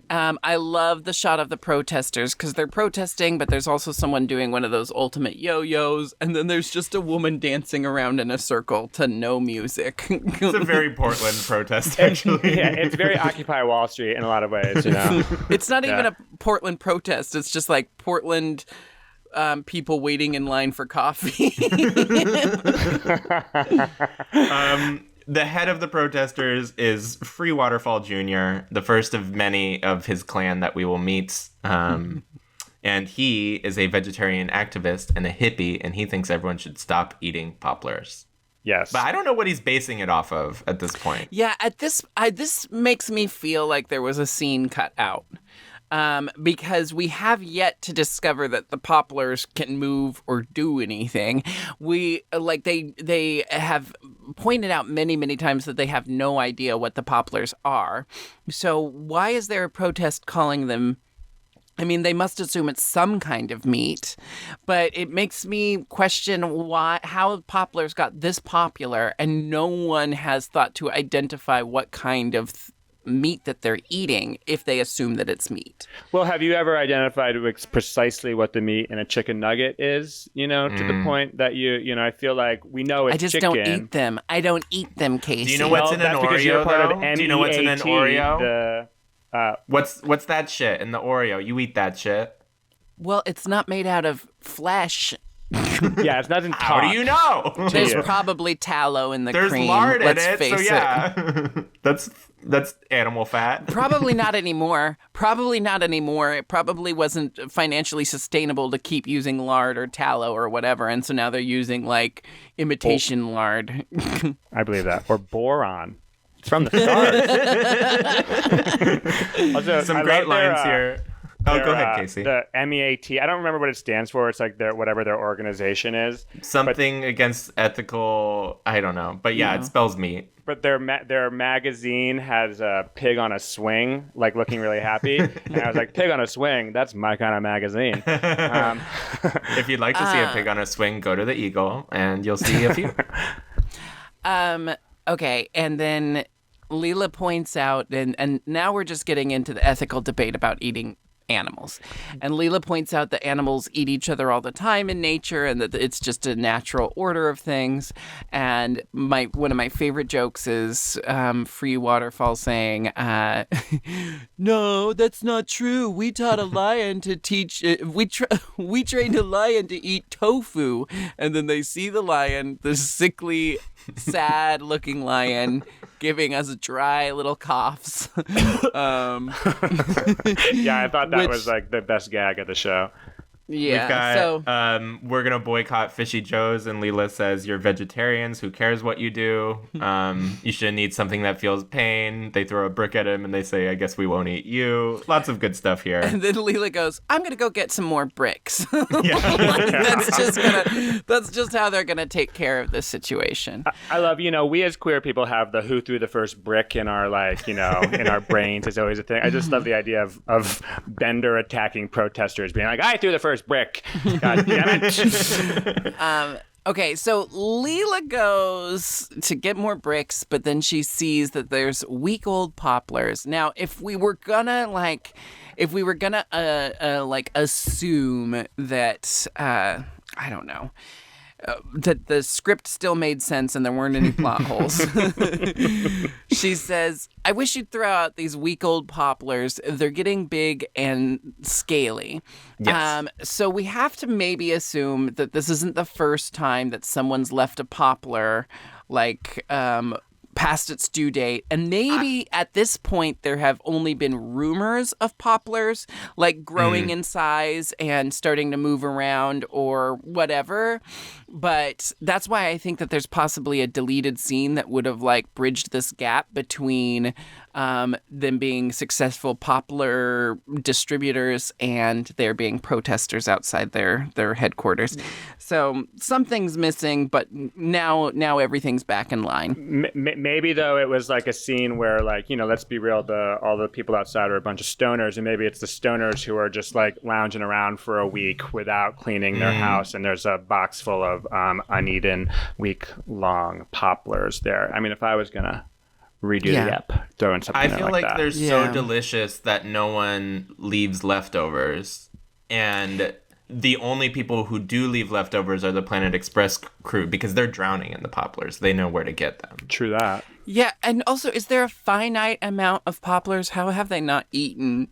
I love the shot of the protesters because they're protesting, but there's also someone doing one of those ultimate yo-yos, and then there's just a woman dancing around in a circle to no music. It's a very Portland protest, actually. Yeah, it's very Occupy Wall Street in a lot of ways, It's not even Yeah. a Portland protest. It's just like Portland people waiting in line for coffee. The head of the protesters is Free Waterfall Jr., the first of many of his clan that we will meet. And he is a vegetarian activist and a hippie, and he thinks everyone should stop eating Popplers. Yes. But I don't know what he's basing it off of at this point. Yeah, this makes me feel like there was a scene cut out. Because we have yet to discover that the Popplers can move or do anything. They have pointed out many, many times that they have no idea what the Popplers are. So why is there a protest calling them? I mean, they must assume it's some kind of meat, but it makes me question how Popplers got this popular and no one has thought to identify what kind of meat that they're eating if they assume that it's meat. Well, have you ever identified precisely what the meat in a chicken nugget is? To the point that I feel like we know it's I just chicken. don't eat them. I don't eat them, Casey. Do you know what's in an that's because you're Oreo, part of though? Do you know what's in an NEAT, Oreo? What's that shit in the Oreo? You eat that shit. Well, it's not made out of flesh. Yeah, it's nothing. How do you know? There's probably tallow in the There's cream. lard Let's in it, face so yeah. That's animal fat. Probably not anymore. It probably wasn't financially sustainable to keep using lard or tallow or whatever, and so now they're using like imitation lard. I believe that. Or boron. It's from the stars. Also, Some great lines here. Oh, go ahead, Casey. The MEAT. I don't remember what it stands for. It's like whatever their organization is. Something against ethical. I don't know, but yeah, it spells meat. But their magazine has a pig on a swing, like looking really happy. And I was like, pig on a swing? That's my kind of magazine. If you'd like to see a pig on a swing, go to the Eagle, and you'll see a few. Okay, and then Leela points out, and now we're just getting into the ethical debate about eating animals. And Leela points out that animals eat each other all the time in nature and that it's just a natural order of things. And one of my favorite jokes is Free Waterfall saying, no, that's not true. We taught a lion to teach, we trained a lion to eat tofu. And then they see the lion, the sickly, sad looking lion, giving us dry little coughs. Yeah, I thought that was like the best gag of the show. Yeah, We've got, we're going to boycott Fishy Joe's, and Leela says, you're vegetarians, who cares what you do? You shouldn't eat something that feels pain. They throw a brick at him, and they say, I guess we won't eat you. Lots of good stuff here. And then Leela goes, I'm going to go get some more bricks. Yeah. That's just how they're going to take care of this situation. I love, we as queer people have the who threw the first brick in our, in our brains is always a thing. I just love the idea of Bender attacking protesters, being like, I threw the first brick. God damn it. Okay, so Leela goes to get more bricks, but then she sees that there's week-old poplars. Now, if we were gonna assume that I don't know. That the script still made sense and there weren't any plot holes. She says, I wish you'd throw out these week-old poplars. They're getting big and scaly. Yes. So we have to maybe assume that this isn't the first time that someone's left a poplar, past its due date. And maybe at this point there have only been rumors of poplars, growing in size and starting to move around or whatever. But that's why I think that there's possibly a deleted scene that would have bridged this gap between them being successful poplar distributors and there being protesters outside their headquarters. So something's missing, but now everything's back in line. Maybe though it was a scene where let's be real, all the people outside are a bunch of stoners, and maybe it's the stoners who are just lounging around for a week without cleaning their house, and there's a box full of uneaten week-long poplars there. I mean, if I was gonna redo the ep, throw in something I feel like that. they're so delicious that no one leaves leftovers, and the only people who do leave leftovers are the Planet Express crew because they're drowning in the poplars. They know where to get them. True that. Yeah, and also, is there a finite amount of poplars? How have they not eaten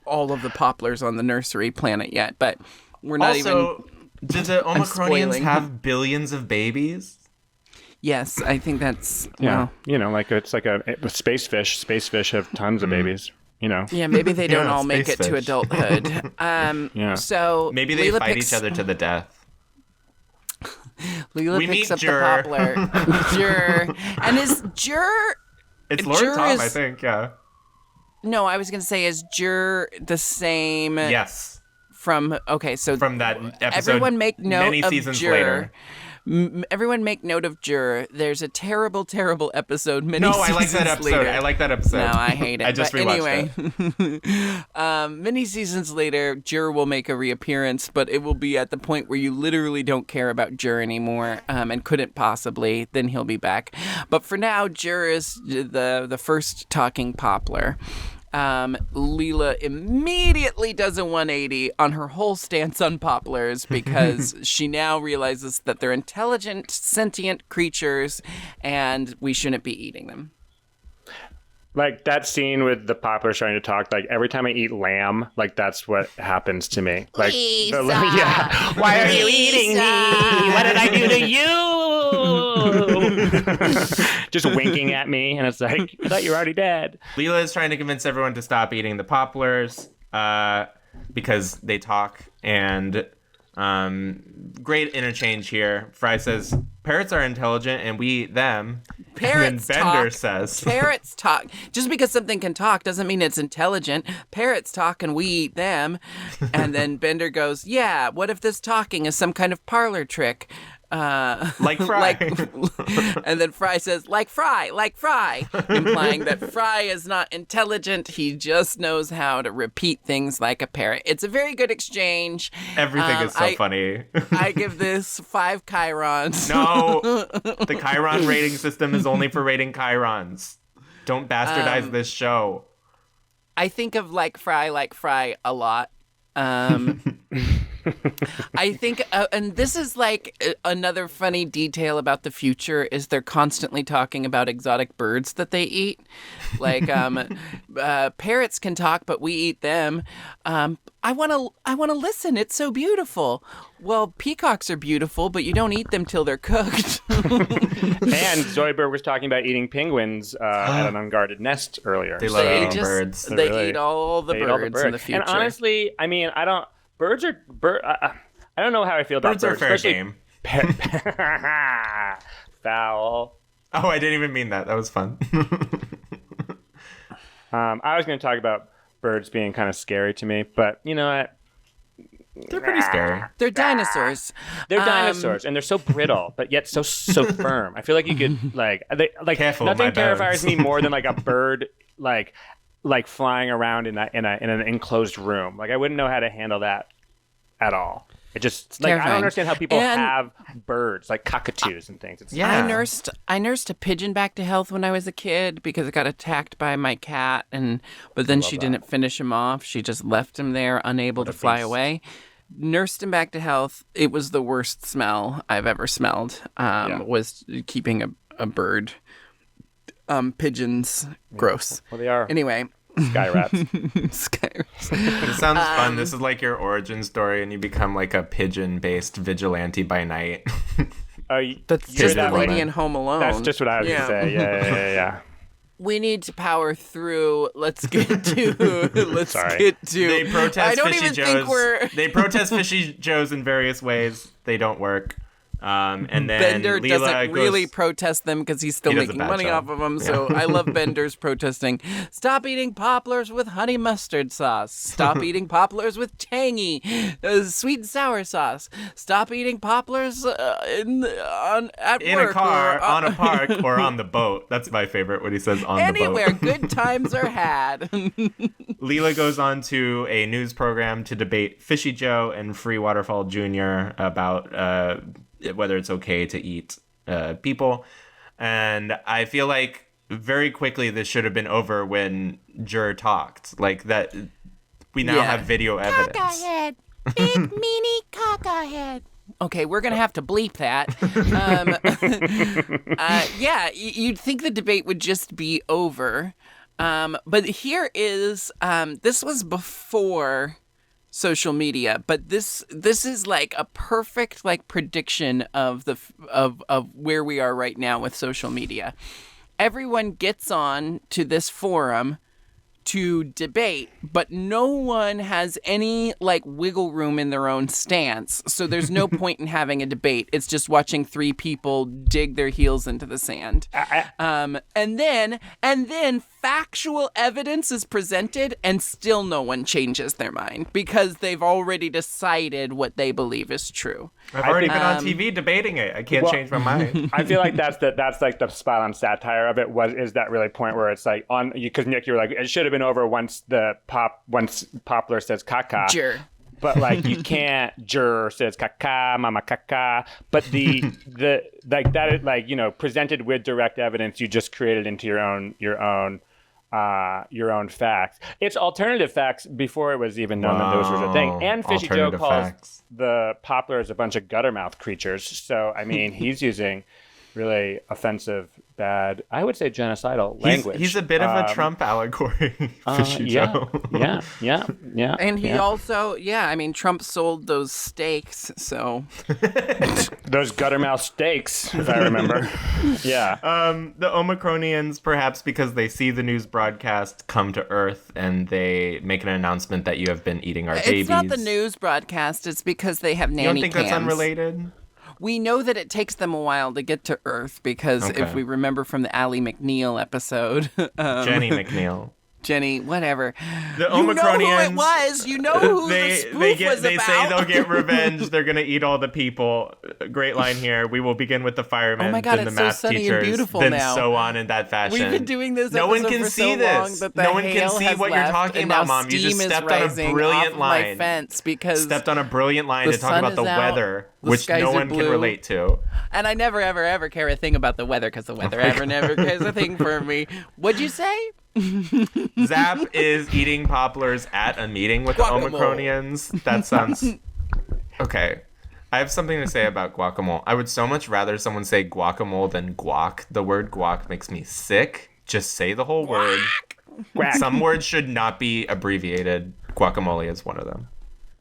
all of the poplars on the nursery planet yet? But we're not do the Omicronians spoiling. have billions of babies? Yes, I think that's... Yeah, well, it's like a space fish. Space fish have tons of babies. Yeah, maybe they don't all make it space to fish. adulthood. So Maybe they Leela fight picks, each other to the death. Leela We picks meet up Jur. the poplar. Jur. And is Jur... It's Lord Jur Tom, is- I think, yeah. No, I was going to say, is Jur the same Yes. from... Okay, so From that episode everyone make note many of seasons Jur. later. Everyone make note of Jur. There's a terrible, terrible episode. No, I like that episode. Later. I like that episode. No, I hate it. I just rewatched it. Many seasons later, Jur will make a reappearance, but it will be at the point where you literally don't care about Jur anymore, and couldn't possibly. Then he'll be back. But for now, Jur is the first talking Poppler. Leela immediately does a 180 on her whole stance on Popplers because she now realizes that they're intelligent, sentient creatures and we shouldn't be eating them. Like that scene with the Popplers trying to talk, like every time I eat lamb, like that's what happens to me. Like, yeah. Why are you eating me? What did I do to you? Just winking at me, and it's like, I thought you were already dead. Leela is trying to convince everyone to stop eating the Popplers because they talk, and great interchange here. Fry says, parrots are intelligent and we eat them. Parrots and then Bender talk. says, Parrots talk. Just because something can talk doesn't mean it's intelligent. Parrots talk and we eat them. And then Bender goes, yeah, what if this talking is some kind of parlor trick? Like Fry. And then Fry says, like Fry, implying that Fry is not intelligent. He just knows how to repeat things like a parrot. It's a very good exchange. Everything is so funny. I give this 5 chyrons. No, the chyron rating system is only for rating chyrons. Don't bastardize this show. I think of like Fry a lot. I think, and this is like another funny detail about the future is they're constantly talking about exotic birds that they eat. Like, parrots can talk, but we eat them. I want to listen. It's so beautiful. Well, peacocks are beautiful, but you don't eat them till they're cooked. And Zoidberg was talking about eating penguins at an unguarded nest earlier. They love eating birds. They eat all the birds in the future. And honestly, I mean, I don't know how I feel about birds. Birds are fair game. Foul. Oh, I didn't even mean that. That was fun. I was going to talk about birds being kind of scary to me, but you know what? They're pretty scary. They're dinosaurs. They're dinosaurs, and they're so brittle, but yet so firm. I feel like you could Careful, nothing my terrifies bones. me more than like a bird like flying around in an enclosed room. Like I wouldn't know how to handle that at all. It just like I don't understand how people have birds like cockatoos and things. I nursed a pigeon back to health when I was a kid because it got attacked by my cat, but then she didn't finish him off. She just left him there, unable to fly away. Nursed him back to health. It was the worst smell I've ever smelled. Was keeping a bird. Pigeons, gross. Well, they are. Anyway. Sky rats. It sounds fun. This is like your origin story, and you become like a pigeon-based vigilante by night. That's just the lady in Home Alone. That's just what I was going to say. Yeah. We need to power through. Let's get to. They protest Fishy Joes. They protest Fishy Joes in various ways. They don't work. And then Bender Leela doesn't really protest them because he's still making money off of them. So I love Bender's protesting. Stop eating Popplers with honey mustard sauce. Stop eating Popplers with tangy sweet and sour sauce. Stop eating Popplers in a car, on a park, or on the boat. That's my favorite. What he says on anywhere the boat. good times are had. Leela goes on to a news program to debate Fishy Joe and Free Waterfall Jr. about whether it's okay to eat people. And I feel like very quickly this should have been over when Jur talked. Like that, we now have video evidence. Cockahead. Big meanie cockahead. Okay, we're going to have to bleep that. You'd think the debate would just be over. But here is, this was before social media, but this is like a perfect like prediction of where we are right now with social media. Everyone gets on to this forum to debate, but no one has any like wiggle room in their own stance. So there's no point in having a debate. It's just watching 3 people dig their heels into the sand. And then factual evidence is presented and still no one changes their mind because they've already decided what they believe is true. I've already been on TV debating it. I can't change my mind. I feel like that's like the spot on satire of it is that really point where it's like on because Nick, you were like it should have been over once Poppler says caca. Sure. But like you can't jur says caca, mama caca. But the like that is like, you know, presented with direct evidence, you just created into your own facts. It's alternative facts before it was even known that those was a thing. And Fishy Joe calls the Popplers a bunch of guttermouth creatures. So I mean, he's using really offensive, bad, I would say genocidal language. He's a bit of a Trump allegory. Fishy Joe. Yeah. And he also, I mean, Trump sold those steaks, so. Those guttermouth steaks, if I remember. Yeah. The Omicronians, perhaps because they see the news broadcast come to Earth and they make an announcement that you have been eating our babies. It's not the news broadcast, it's because they have nanny cams. You don't think that's unrelated? We know that it takes them a while to get to Earth because if we remember from the Ally McNeil episode. Jenny McNeil. Jenny, whatever. The Omicronians. You know who it was. You know who the spoof was They about. say they'll get revenge. They're going to eat all the people. Great line here. We will begin with the firemen, then the math teachers, then now. So on in that fashion. We've been doing this No one episode can for see so this. long that No one can see what you're talking about, Mom. You just stepped on a brilliant line. My fence because stepped on a brilliant line to talk about the weather, which no one can relate to. And I never, ever, ever care a thing about the weather because the weather never cares a thing for me. What'd you say? Zap is eating Popplers at a meeting with Guacamole. the Omicronians. That sounds... Okay. I have something to say about guacamole. I would so much rather someone say guacamole than guac. The word guac makes me sick. Just say the whole word. Some words should not be abbreviated. Guacamole is one of them.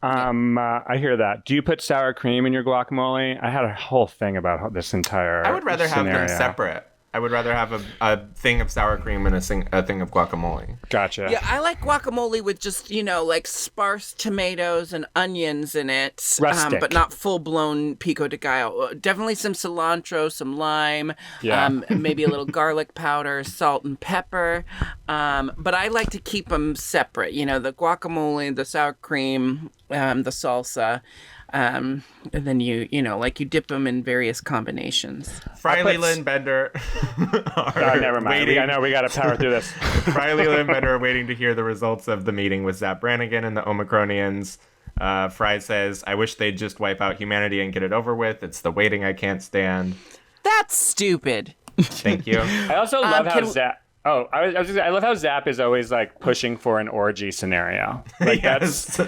I hear that. Do you put sour cream in your guacamole? I had a whole thing about this entire I would rather scenario. have them separate. I would rather have a thing of sour cream and a thing of guacamole. Gotcha. Yeah, I like guacamole with just, like sparse tomatoes and onions in it. Rustic. But not full-blown pico de gallo. Definitely some cilantro, some lime, maybe a little garlic powder, salt and pepper. But I like to keep them separate. The guacamole, the sour cream, the salsa. And then you dip them in various combinations. Fry, Leela, and Bender never mind. I know we got to power through this. Fry, Leela, and Bender are waiting to hear the results of the meeting with Zap Brannigan and the Omicronians. Fry says, I wish they'd just wipe out humanity and get it over with. It's the waiting I can't stand. That's stupid. Thank you. I also love how Zap... Oh, I love how Zap is always like pushing for an orgy scenario. Like yes.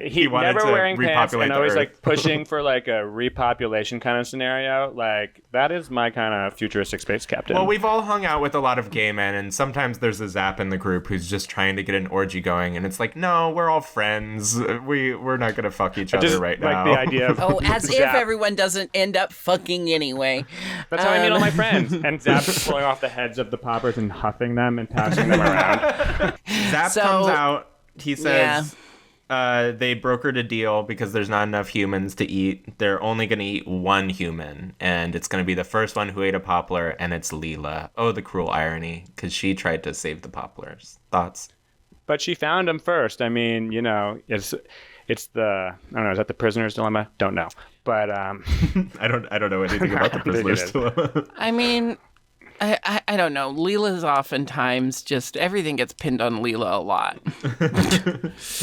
He wanted never to wearing pants repopulate and the always Earth. like pushing for like a repopulation kind of scenario. Like that is my kind of futuristic space captain. Well, we've all hung out with a lot of gay men, and sometimes there's a Zap in the group who's just trying to get an orgy going, and it's like, no, we're all friends. We're not gonna fuck each other right now. Like the idea of as if everyone doesn't end up fucking anyway. That's how I meet all my friends. And Zap is pulling off the heads of the poppers and huffing them and passing them around. Zap comes out. He says they brokered a deal because there's not enough humans to eat. They're only going to eat one human, and it's going to be the first one who ate a Poppler, and it's Leela. Oh, the cruel irony, because she tried to save the Popplers. Thoughts? But she found him first. I mean, it's the, I don't know, is that the prisoner's dilemma? Don't know. But I don't know anything about the prisoner's dilemma. I mean, I don't know. Leela's oftentimes just everything gets pinned on Leela a lot.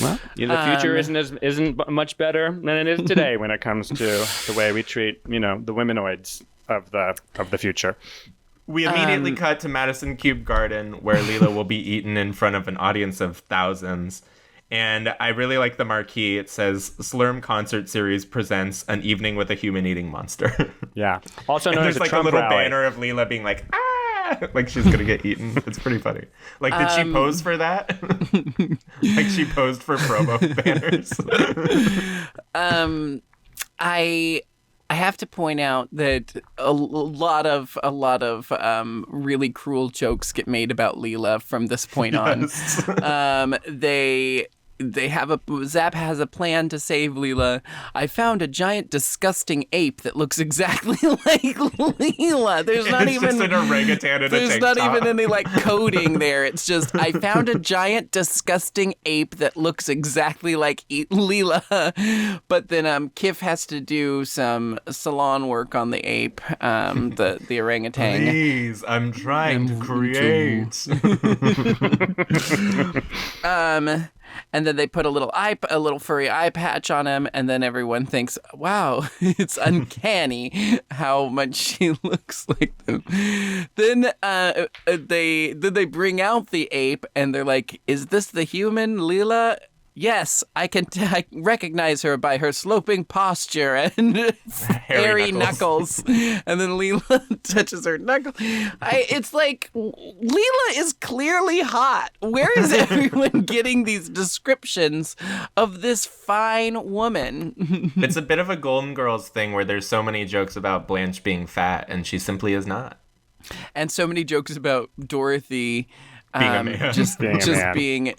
Well, the future isn't much better than it is today when it comes to the way we treat, the womenoids of the future. We immediately cut to Madison Cube Garden, where Leela will be eaten in front of an audience of thousands. And I really like the marquee. It says, Slurm Concert Series presents an evening with a human-eating monster. Yeah. Also known as a like Trump a little rally. banner of Leela being like, ah! Like she's going to get eaten. It's pretty funny. Like, did she pose for that? Like she posed for promo banners? I have to point out that a lot of really cruel jokes get made about Leela from this point on. Zap has a plan to save Leela. I found a giant disgusting ape that looks exactly like Leela. There's not even just an orangutan in a there's tank not top. even any like coding there. It's just I found a giant disgusting ape that looks exactly like Leela. But then Kif has to do some salon work on the ape, the orangutan. Please, I'm trying to create. And then they put a little furry eye patch on him, and then everyone thinks, "Wow, it's uncanny how much she looks like them." Then they bring out the ape, and they're like, "Is this the human Leela?" Yes, I recognize her by her sloping posture and hairy knuckles. And then Leela touches her knuckle. It's like, Leela is clearly hot. Where is everyone getting these descriptions of this fine woman? It's a bit of a Golden Girls thing where there's so many jokes about Blanche being fat, and she simply is not. And so many jokes about Dorothy Being a man. just Being a man. being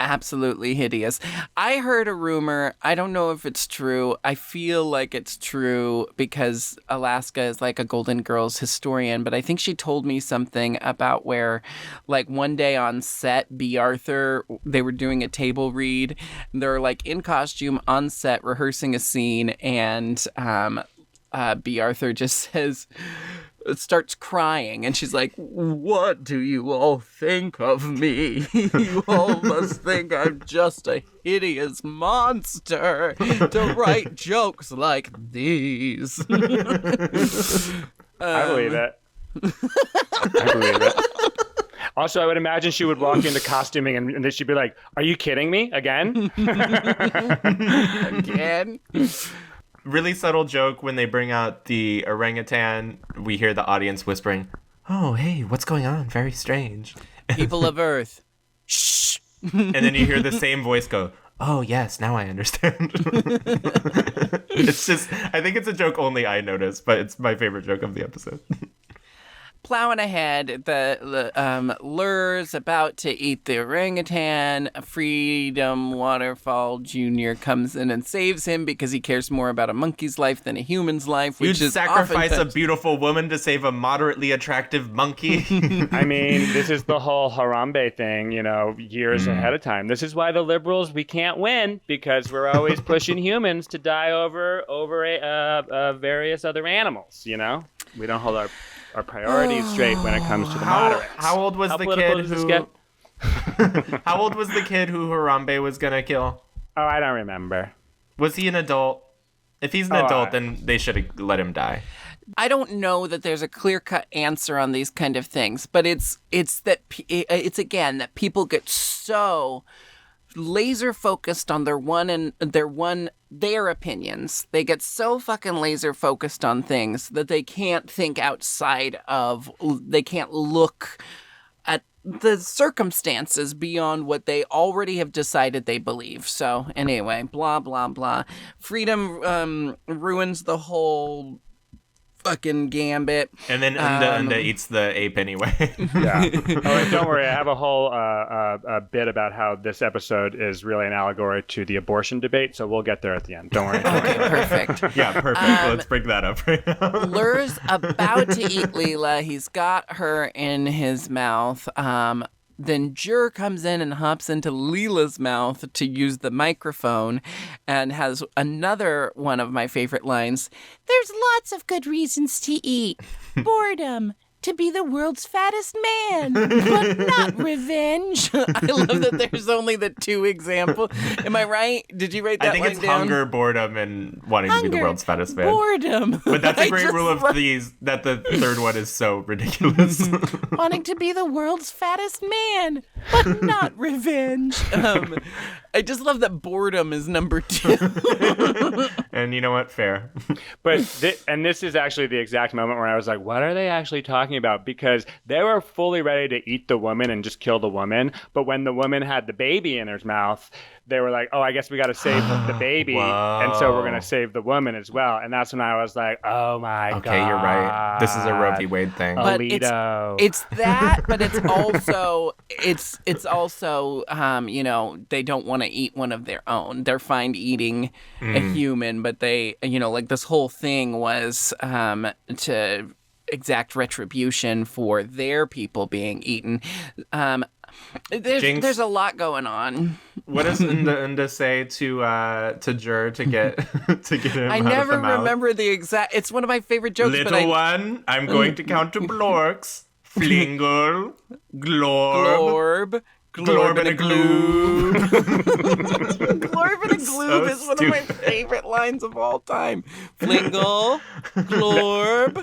absolutely hideous. I heard a rumor. I don't know if it's true. I feel like it's true because Alaska is like a Golden Girls historian, but I think she told me something about where, like, one day on set, B. Arthur, they were doing a table read. And they're like in costume on set rehearsing a scene, and B. Arthur just starts crying, and she's like, "What do you all think of me? You all must think I'm just a hideous monster to write jokes like these." I believe it. I believe it. Also, I would imagine she would walk into costuming and then she'd be like, "Are you kidding me? Again?" Again? Really subtle joke when they bring out the orangutan. We hear the audience whispering, "Oh, hey, what's going on? Very strange." People of Earth. Shh. And then you hear the same voice go, "Oh, yes, now I understand." It's just, I think it's a joke only I noticed, but it's my favorite joke of the episode. Plowing ahead, the Lur's about to eat the orangutan. Freedom Waterfall Jr. comes in and saves him because he cares more about a monkey's life than a human's life, which You'd is sacrifice a often beautiful woman to save a moderately attractive monkey. I mean, this is the whole Harambe thing, years ahead of time. This is why the liberals, we can't win, because we're always pushing humans to die over various other animals, We don't hold our priorities straight when it comes to the moderates. How old was the political kid does this who? get? How old was the kid who Harambe was gonna kill? Oh, I don't remember. Was he an adult? If he's an adult, then they should have let him die. I don't know that there's a clear-cut answer on these kind of things, but it's again that people get so laser focused on their opinions. They get so fucking laser focused on things that they can't think they can't look at the circumstances beyond what they already have decided they believe. So anyway, blah, blah, blah. Freedom ruins the whole fucking gambit. And then Unda eats the ape anyway. Yeah. Oh, and don't worry. I have a whole bit about how this episode is really an allegory to the abortion debate. So we'll get there at the end. Don't worry. Okay, perfect. Yeah, perfect. Let's bring that up right now. Lur's about to eat Leela. He's got her in his mouth. Then Jur comes in and hops into Leela's mouth to use the microphone and has another one of my favorite lines. There's lots of good reasons to eat. Boredom. To be the world's fattest man, but not revenge. I love that there's only the two examples. Am I right? Did you write that I think line it's down? hunger, boredom, and wanting to be the world's fattest man. Boredom. But that's a I great just rule of these, that the third one is so ridiculous. Wanting to be the world's fattest man, but not revenge. I just love that boredom is number 2. And you know what? Fair. But this is actually the exact moment where I was like, what are they actually talking about? Because they were fully ready to eat the woman and just kill the woman. But when the woman had the baby in her mouth, they were like, oh, I guess we got to save the baby. And so we're going to save the woman as well. And that's when I was like, oh my God. Okay, you're right. This is a Roe v. Wade thing. But Alito. it's that, but it's also you know, they don't want to eat one of their own. They're fine eating a human, but they, you know, like this whole thing was to exact retribution for their people being eaten. There's a lot going on. What does Unda say to Jur to get to get him I out never of the mouth? remember the exact. It's one of my favorite jokes. Little one, I'm going to count to blorks. Flingle, glorb, Glorb and a gloob. Glorb and a gloob is one of my favorite lines of all time. Flingle, glorb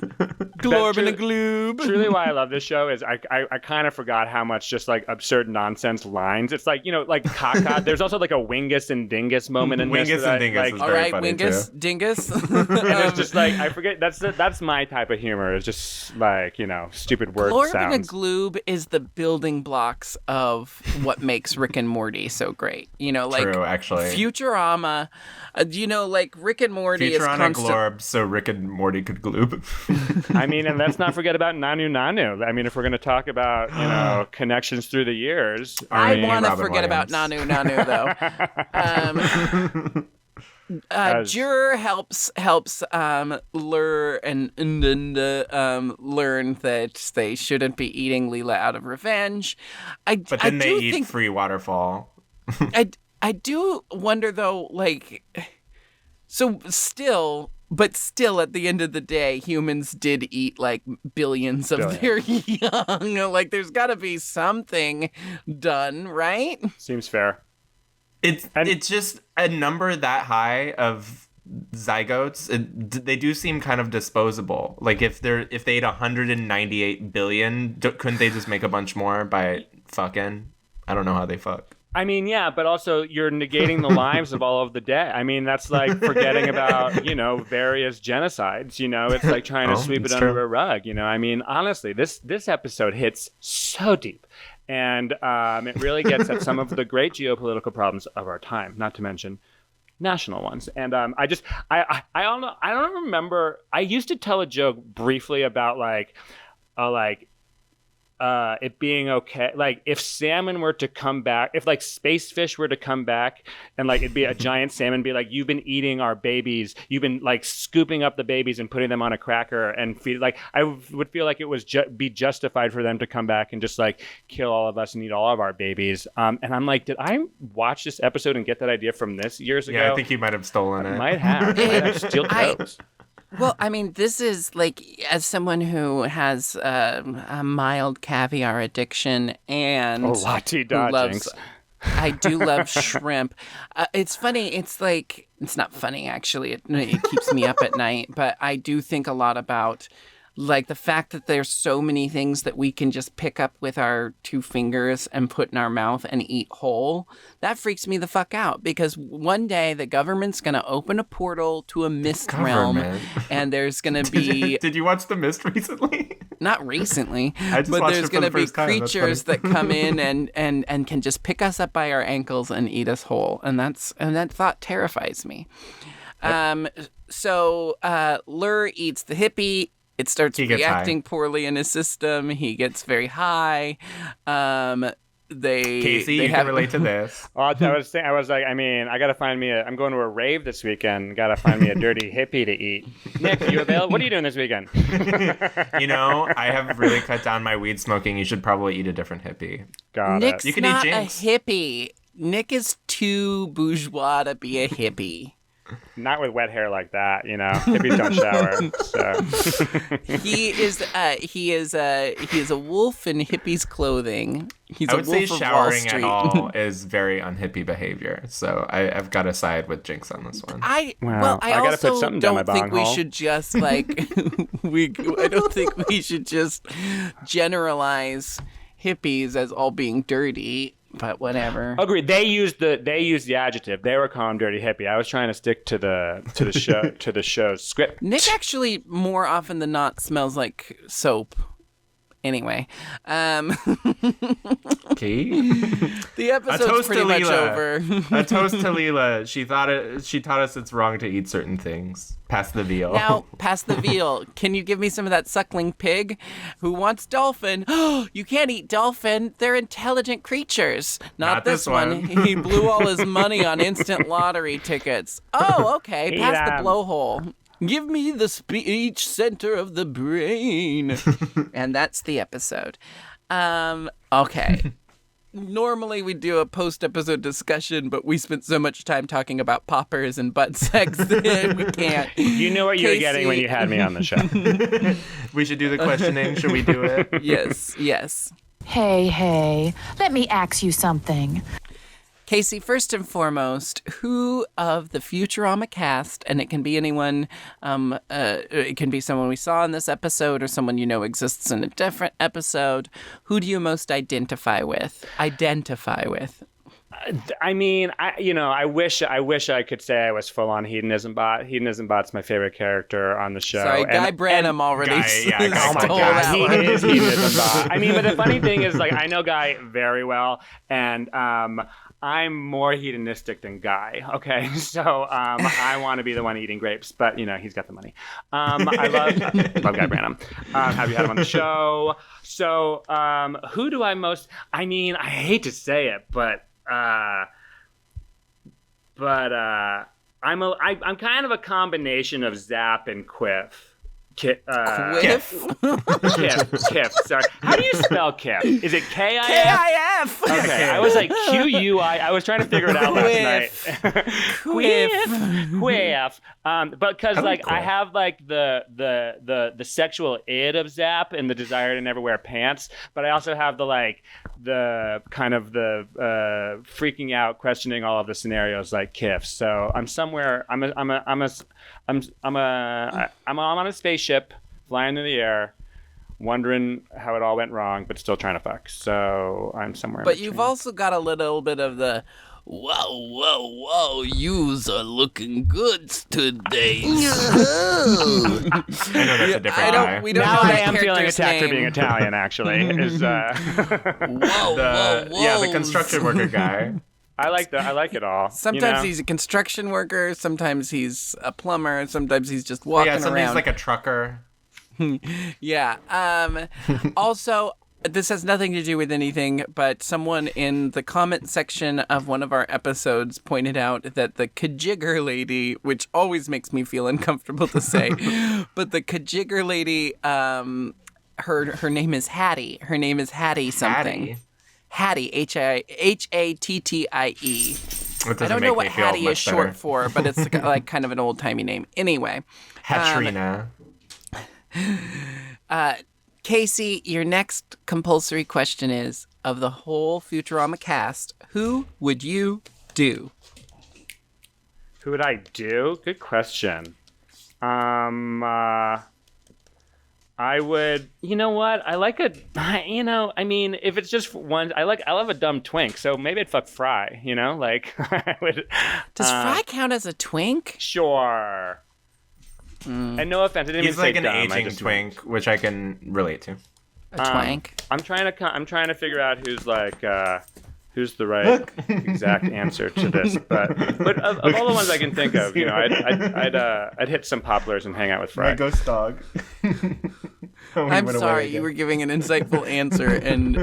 and a gloob. Truly why I love this show is I kind of forgot how much just like absurd nonsense lines. It's like, you know, like caca. There's also like a Wingus and Dingus moment in this. Wingus and Dingus like, is All very right, funny Wingus, too. Dingus. and it's just like, I forget, that's my type of humor. It's just like, you know, stupid word Glorb sounds. and a gloob is the building blocks of what makes Rick and Morty so great. You know, like True, actually. Futurama, you know, like Rick and Morty is Futurama constant. glorb so Rick and Morty could gloob. I mean, and let's not forget about Nanu Nanu. I mean, if we're going to talk about, you know, connections through the years. I Arnie want to Robin forget about Williams. Nanu Nanu though. Jur helps Lur and Ndunda learn that they shouldn't be eating Leela out of revenge. But then they eat free waterfall. I do wonder though, like, so still at the end of the day, humans did eat like billions of their young. Like, there's got to be something done, right? Seems fair. It's just a number that high of zygotes. They do seem kind of disposable. Like if they ate 198 billion, couldn't they just make a bunch more by fucking? I don't know how they fuck. I mean, yeah, but also you're negating the lives of all of the dead. I mean, that's like forgetting about, you know, various genocides. You know, it's like trying to sweep it under a rug. You know, I mean, honestly, this episode hits so deep. And it really gets at some of the great geopolitical problems of our time, not to mention national ones. And I don't know. I don't remember. I used to tell a joke briefly about it being okay. Like if salmon were to come back, if like space fish were to come back and like it'd be a giant salmon, be like, you've been eating our babies. You've been like scooping up the babies and putting them on a cracker and feed. Like I would feel like it was be justified for them to come back and just like kill all of us and eat all of our babies. And I'm like, did I watch this episode and get that idea from this years ago? Yeah, I think you might have stolen it. Might have. Might have steal jokes. Well, I mean, this is like, as someone who has a mild caviar addiction and la-ti-da, Jinkx. I do love shrimp. It's funny. It's like, it's not funny, actually. It keeps me up at night. But I do think a lot about like the fact that there's so many things that we can just pick up with our two fingers and put in our mouth and eat whole. That freaks me the fuck out because one day the government's going to open a portal to a mist realm and there's going to be... Did you watch The Mist recently? Not recently, but there's going to be creatures that come in and can just pick us up by our ankles and eat us whole. And that thought terrifies me. So Lur eats the hippie. It starts reacting poorly in his system. He gets very high. Casey, you can relate to this. I was like, I mean, I gotta find me I'm going to a rave this weekend. Gotta find me a dirty hippie to eat. Nick, you available? What are you doing this weekend? You know, I have really cut down my weed smoking. You should probably eat a different hippie. Nick's you can not eat a Jinkx. hippie. Nick is too bourgeois to be a hippie. Not with wet hair like that, you know. Hippies don't shower. So. He is a wolf in hippies' clothing. He's I would a wolf say of showering Wall Street. at all is very unhippie behavior. So I've got to side with Jinkx on this one. I gotta also put something down my don't think we bonghole. should just like I don't think we should just generalize hippies as all being dirty. But whatever. Agreed. They used the adjective. They were calling dirty hippie. I was trying to stick to the show's script. Nick actually more often than not smells like soap Anyway, Key? the episode's pretty much over. A toast to Leela. She taught us it's wrong to eat certain things. Pass the veal. Now, pass the veal. Can you give me some of that suckling pig? Who wants dolphin? You can't eat dolphin. They're intelligent creatures. Not this one. He blew all his money on instant lottery tickets. Oh, okay. Pass the blowhole. Give me the speech center of the brain. And that's the episode. Okay. Normally we do a post-episode discussion, but we spent so much time talking about poppers and butt sex that we can't. You knew what you were getting when you had me on the show. We should do the questioning. Should we do it? Yes. Hey, let me ask you something. Casey, first and foremost, who of the Futurama cast, and it can be anyone, it can be someone we saw in this episode or someone you know exists in a different episode, who do you most identify with? I mean, I wish I could say I was full on Hedonism Bot. Hedonism Bot's my favorite character on the show. Sorry, Guy Branum already. Oh my God, he is Hedonism Bot. I mean, but the funny thing is, like, I know Guy very well, and I'm more hedonistic than Guy. Okay, so I want to be the one eating grapes, but he's got the money. I love Guy Branum. Have you had him on the show? So who do I most? I mean, I hate to say it, but I'm kind of a combination of Zap and Quiff. Quiff? Kiff. Sorry. How do you spell Kiff? Is it K-I-F? K-I-F. Okay, I was like Q-U-I. I was trying to figure it out last night. Quiff. But because I have like the sexual id of Zap and the desire to never wear pants, but I also have the kind of the freaking out, questioning all of the scenarios like Kiff. So I'm somewhere. I'm on a spaceship flying in the air, wondering how it all went wrong, but still trying to fuck. So I'm somewhere. But you've also got a little bit of the whoa, yous are looking good today. I know that's a different guy. We don't now know I that am feeling character's attacked name. for being Italian. Actually, is whoa. The construction worker guy. I like it all. Sometimes he's a construction worker. Sometimes he's a plumber. Sometimes he's just walking around. Sometimes he's like a trucker. Yeah. Also, this has nothing to do with anything, but someone in the comment section of one of our episodes pointed out that the Kajigger lady, which always makes me feel uncomfortable to say, but the Kajigger lady, her name is Hattie. Her name is Hattie something. Hattie, Hattie. I don't know what Hattie is short for, but it's like kind of an old-timey name. Anyway. Hatrina. Casey, your next compulsory question is, of the whole Futurama cast, who would you do? Who would I do? Good question. I would, you know what? I like I mean, if it's just one, I love a dumb twink, so maybe I'd fuck Fry, I would. Does Fry count as a twink? Sure. And no offense, I didn't He's even say like an dumb, aging twink, which I can relate to. A twank? I'm trying to figure out who's the right exact answer to this, but of all the ones I can think of, I'd hit some Popplers and hang out with Fry. My ghost dog. I'm sorry, you were giving an insightful answer, and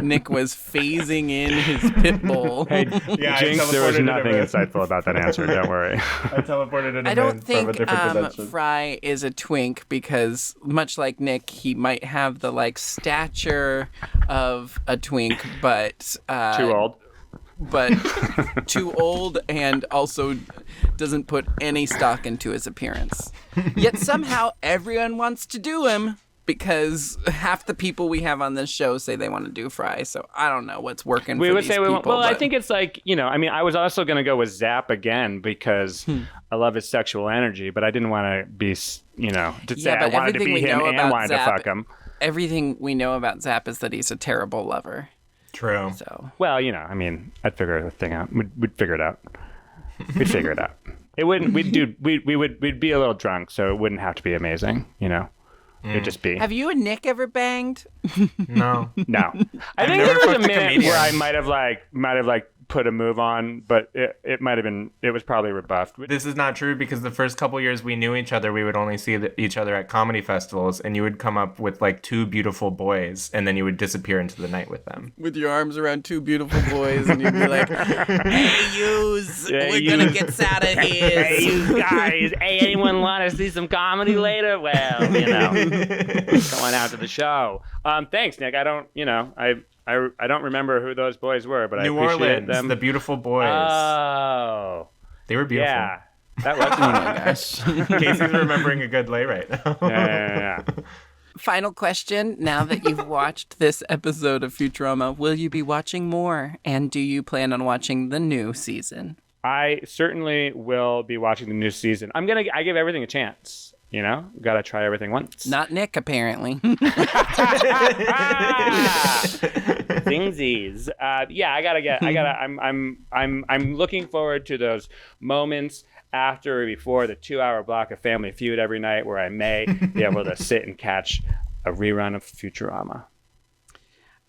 Nick was phasing in his pit bull. Hey, Jinkx, there was nothing insightful about that answer. Don't worry. I teleported in. I don't think Fry is a twink because, much like Nick, he might have the stature of a twink, but too old. But too old, and also doesn't put any stock into his appearance. Yet somehow everyone wants to do him because half the people we have on this show say they want to do Fry. So I don't know what's working for these people. Well, I think it's I was also going to go with Zap again because I love his sexual energy, but I didn't want to be, to say I wanted to be him and wanted to fuck him. Everything we know about Zap is that he's a terrible lover. True. So. Well, I'd figure the thing out. We'd figure it out. We'd figure it out. It wouldn't. We'd be a little drunk, so it wouldn't have to be amazing. It'd just be. Have you and Nick ever banged? No. No. I think never there was a fucked a minute comedian. where I might have put a move on, but it might have been, it was probably rebuffed. This is not true because the first couple years we knew each other, we would only see each other at comedy festivals, and you would come up with like two beautiful boys, and then you would disappear into the night with them. With your arms around two beautiful boys, and you'd be like, "Hey, yous, Yeah, we're gonna get out of here." Hey, you guys. Hey, anyone want to see some comedy later? Well, going out to the show. Thanks, Nick. I don't remember who those boys were, but New I appreciate Orleans, them. the beautiful boys. Oh, They were beautiful. yeah. That was Oh my gosh. Casey's remembering a good lay right now. yeah. Final question. Now that you've watched this episode of Futurama, will you be watching more? And do you plan on watching the new season? I certainly will be watching the new season. I give everything a chance. Got to try everything once. Not Nick, apparently. Thingsies. I'm looking forward to those moments after or before the 2-hour block of Family Feud every night where I may be able to sit and catch a rerun of Futurama.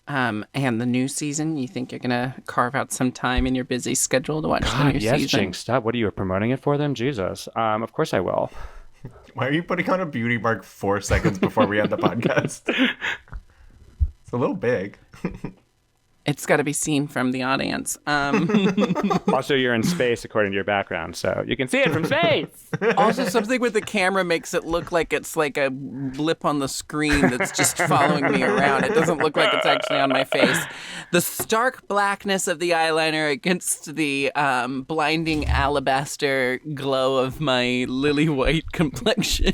And the new season, you think you're going to carve out some time in your busy schedule to watch the new yes, season? Jinkx, stop. What are you promoting it for them? Jesus. Of course I will. Why are you putting on a beauty mark 4 seconds before we end the podcast? It's a little big. It's got to be seen from the audience. Also, you're in space according to your background, so you can see it from space. Also, something with the camera makes it look like it's like a blip on the screen that's just following me around. It doesn't look like it's actually on my face. The stark blackness of the eyeliner against the blinding alabaster glow of my lily white complexion.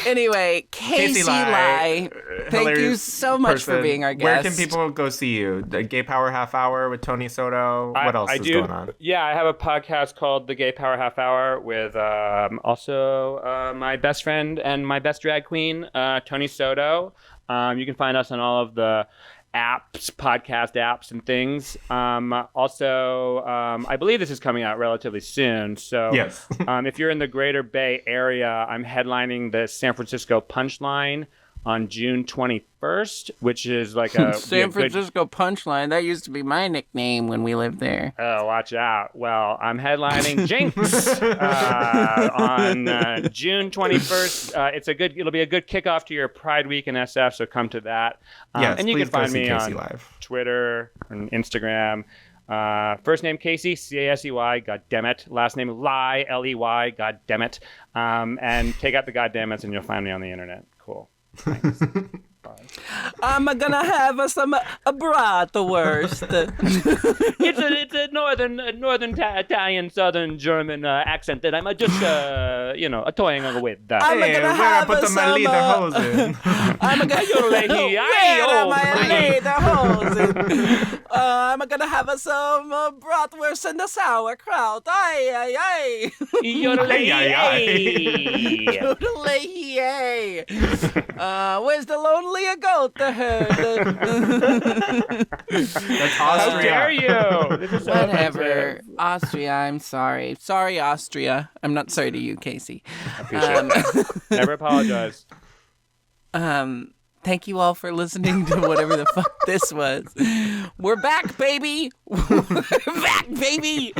Anyway, Casey Ley, thank you so much for being our guest. Where can people go see you? The Gay Power Half Hour with Tony Soto? What else is going on? Yeah, I have a podcast called The Gay Power Half Hour with also my best friend and my best drag queen, Tony Soto. You can find us on all of the podcast apps and things. Also, I believe this is coming out relatively soon. So yes. If you're in the Greater Bay Area, I'm headlining the San Francisco Punchline on June 21st, which is like a San Francisco Punchline. That used to be my nickname when we lived there. Oh, watch out. Well, I'm headlining Jinkx on June 21st. It'll be a good kickoff to your Pride Week in SF, so come to that. Yes, and you can find me on live. Twitter and Instagram. First name Casey, C-A-S-E-Y, goddammit. Last name Ley, L-E-Y, goddammit. And take out the goddammits and you'll find me on the internet. Cool. Thanks. I'm gonna have some bratwurst. It's a northern Italian, southern German accent that I'm just toying with. I'm gonna have put the some. my lederhosen. I'm gonna I'm gonna have some bratwurst and the sauerkraut. Ay ay ay. Yodelay. Where's the lonely goat? The herd. That's How Austria. dare you? This is so Whatever. offensive. Austria, I'm sorry. Sorry, Austria. I'm not sorry to you, Casey. I appreciate it. Never apologize. Thank you all for listening to whatever the fuck this was. We're back, baby. We're back, baby.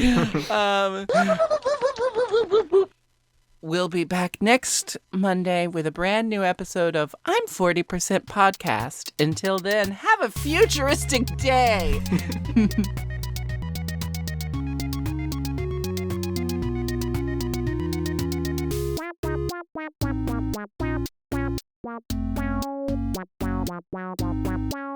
We'll be back next Monday with a brand new episode of I'm 40% Podcast. Until then, have a futuristic day. Wow.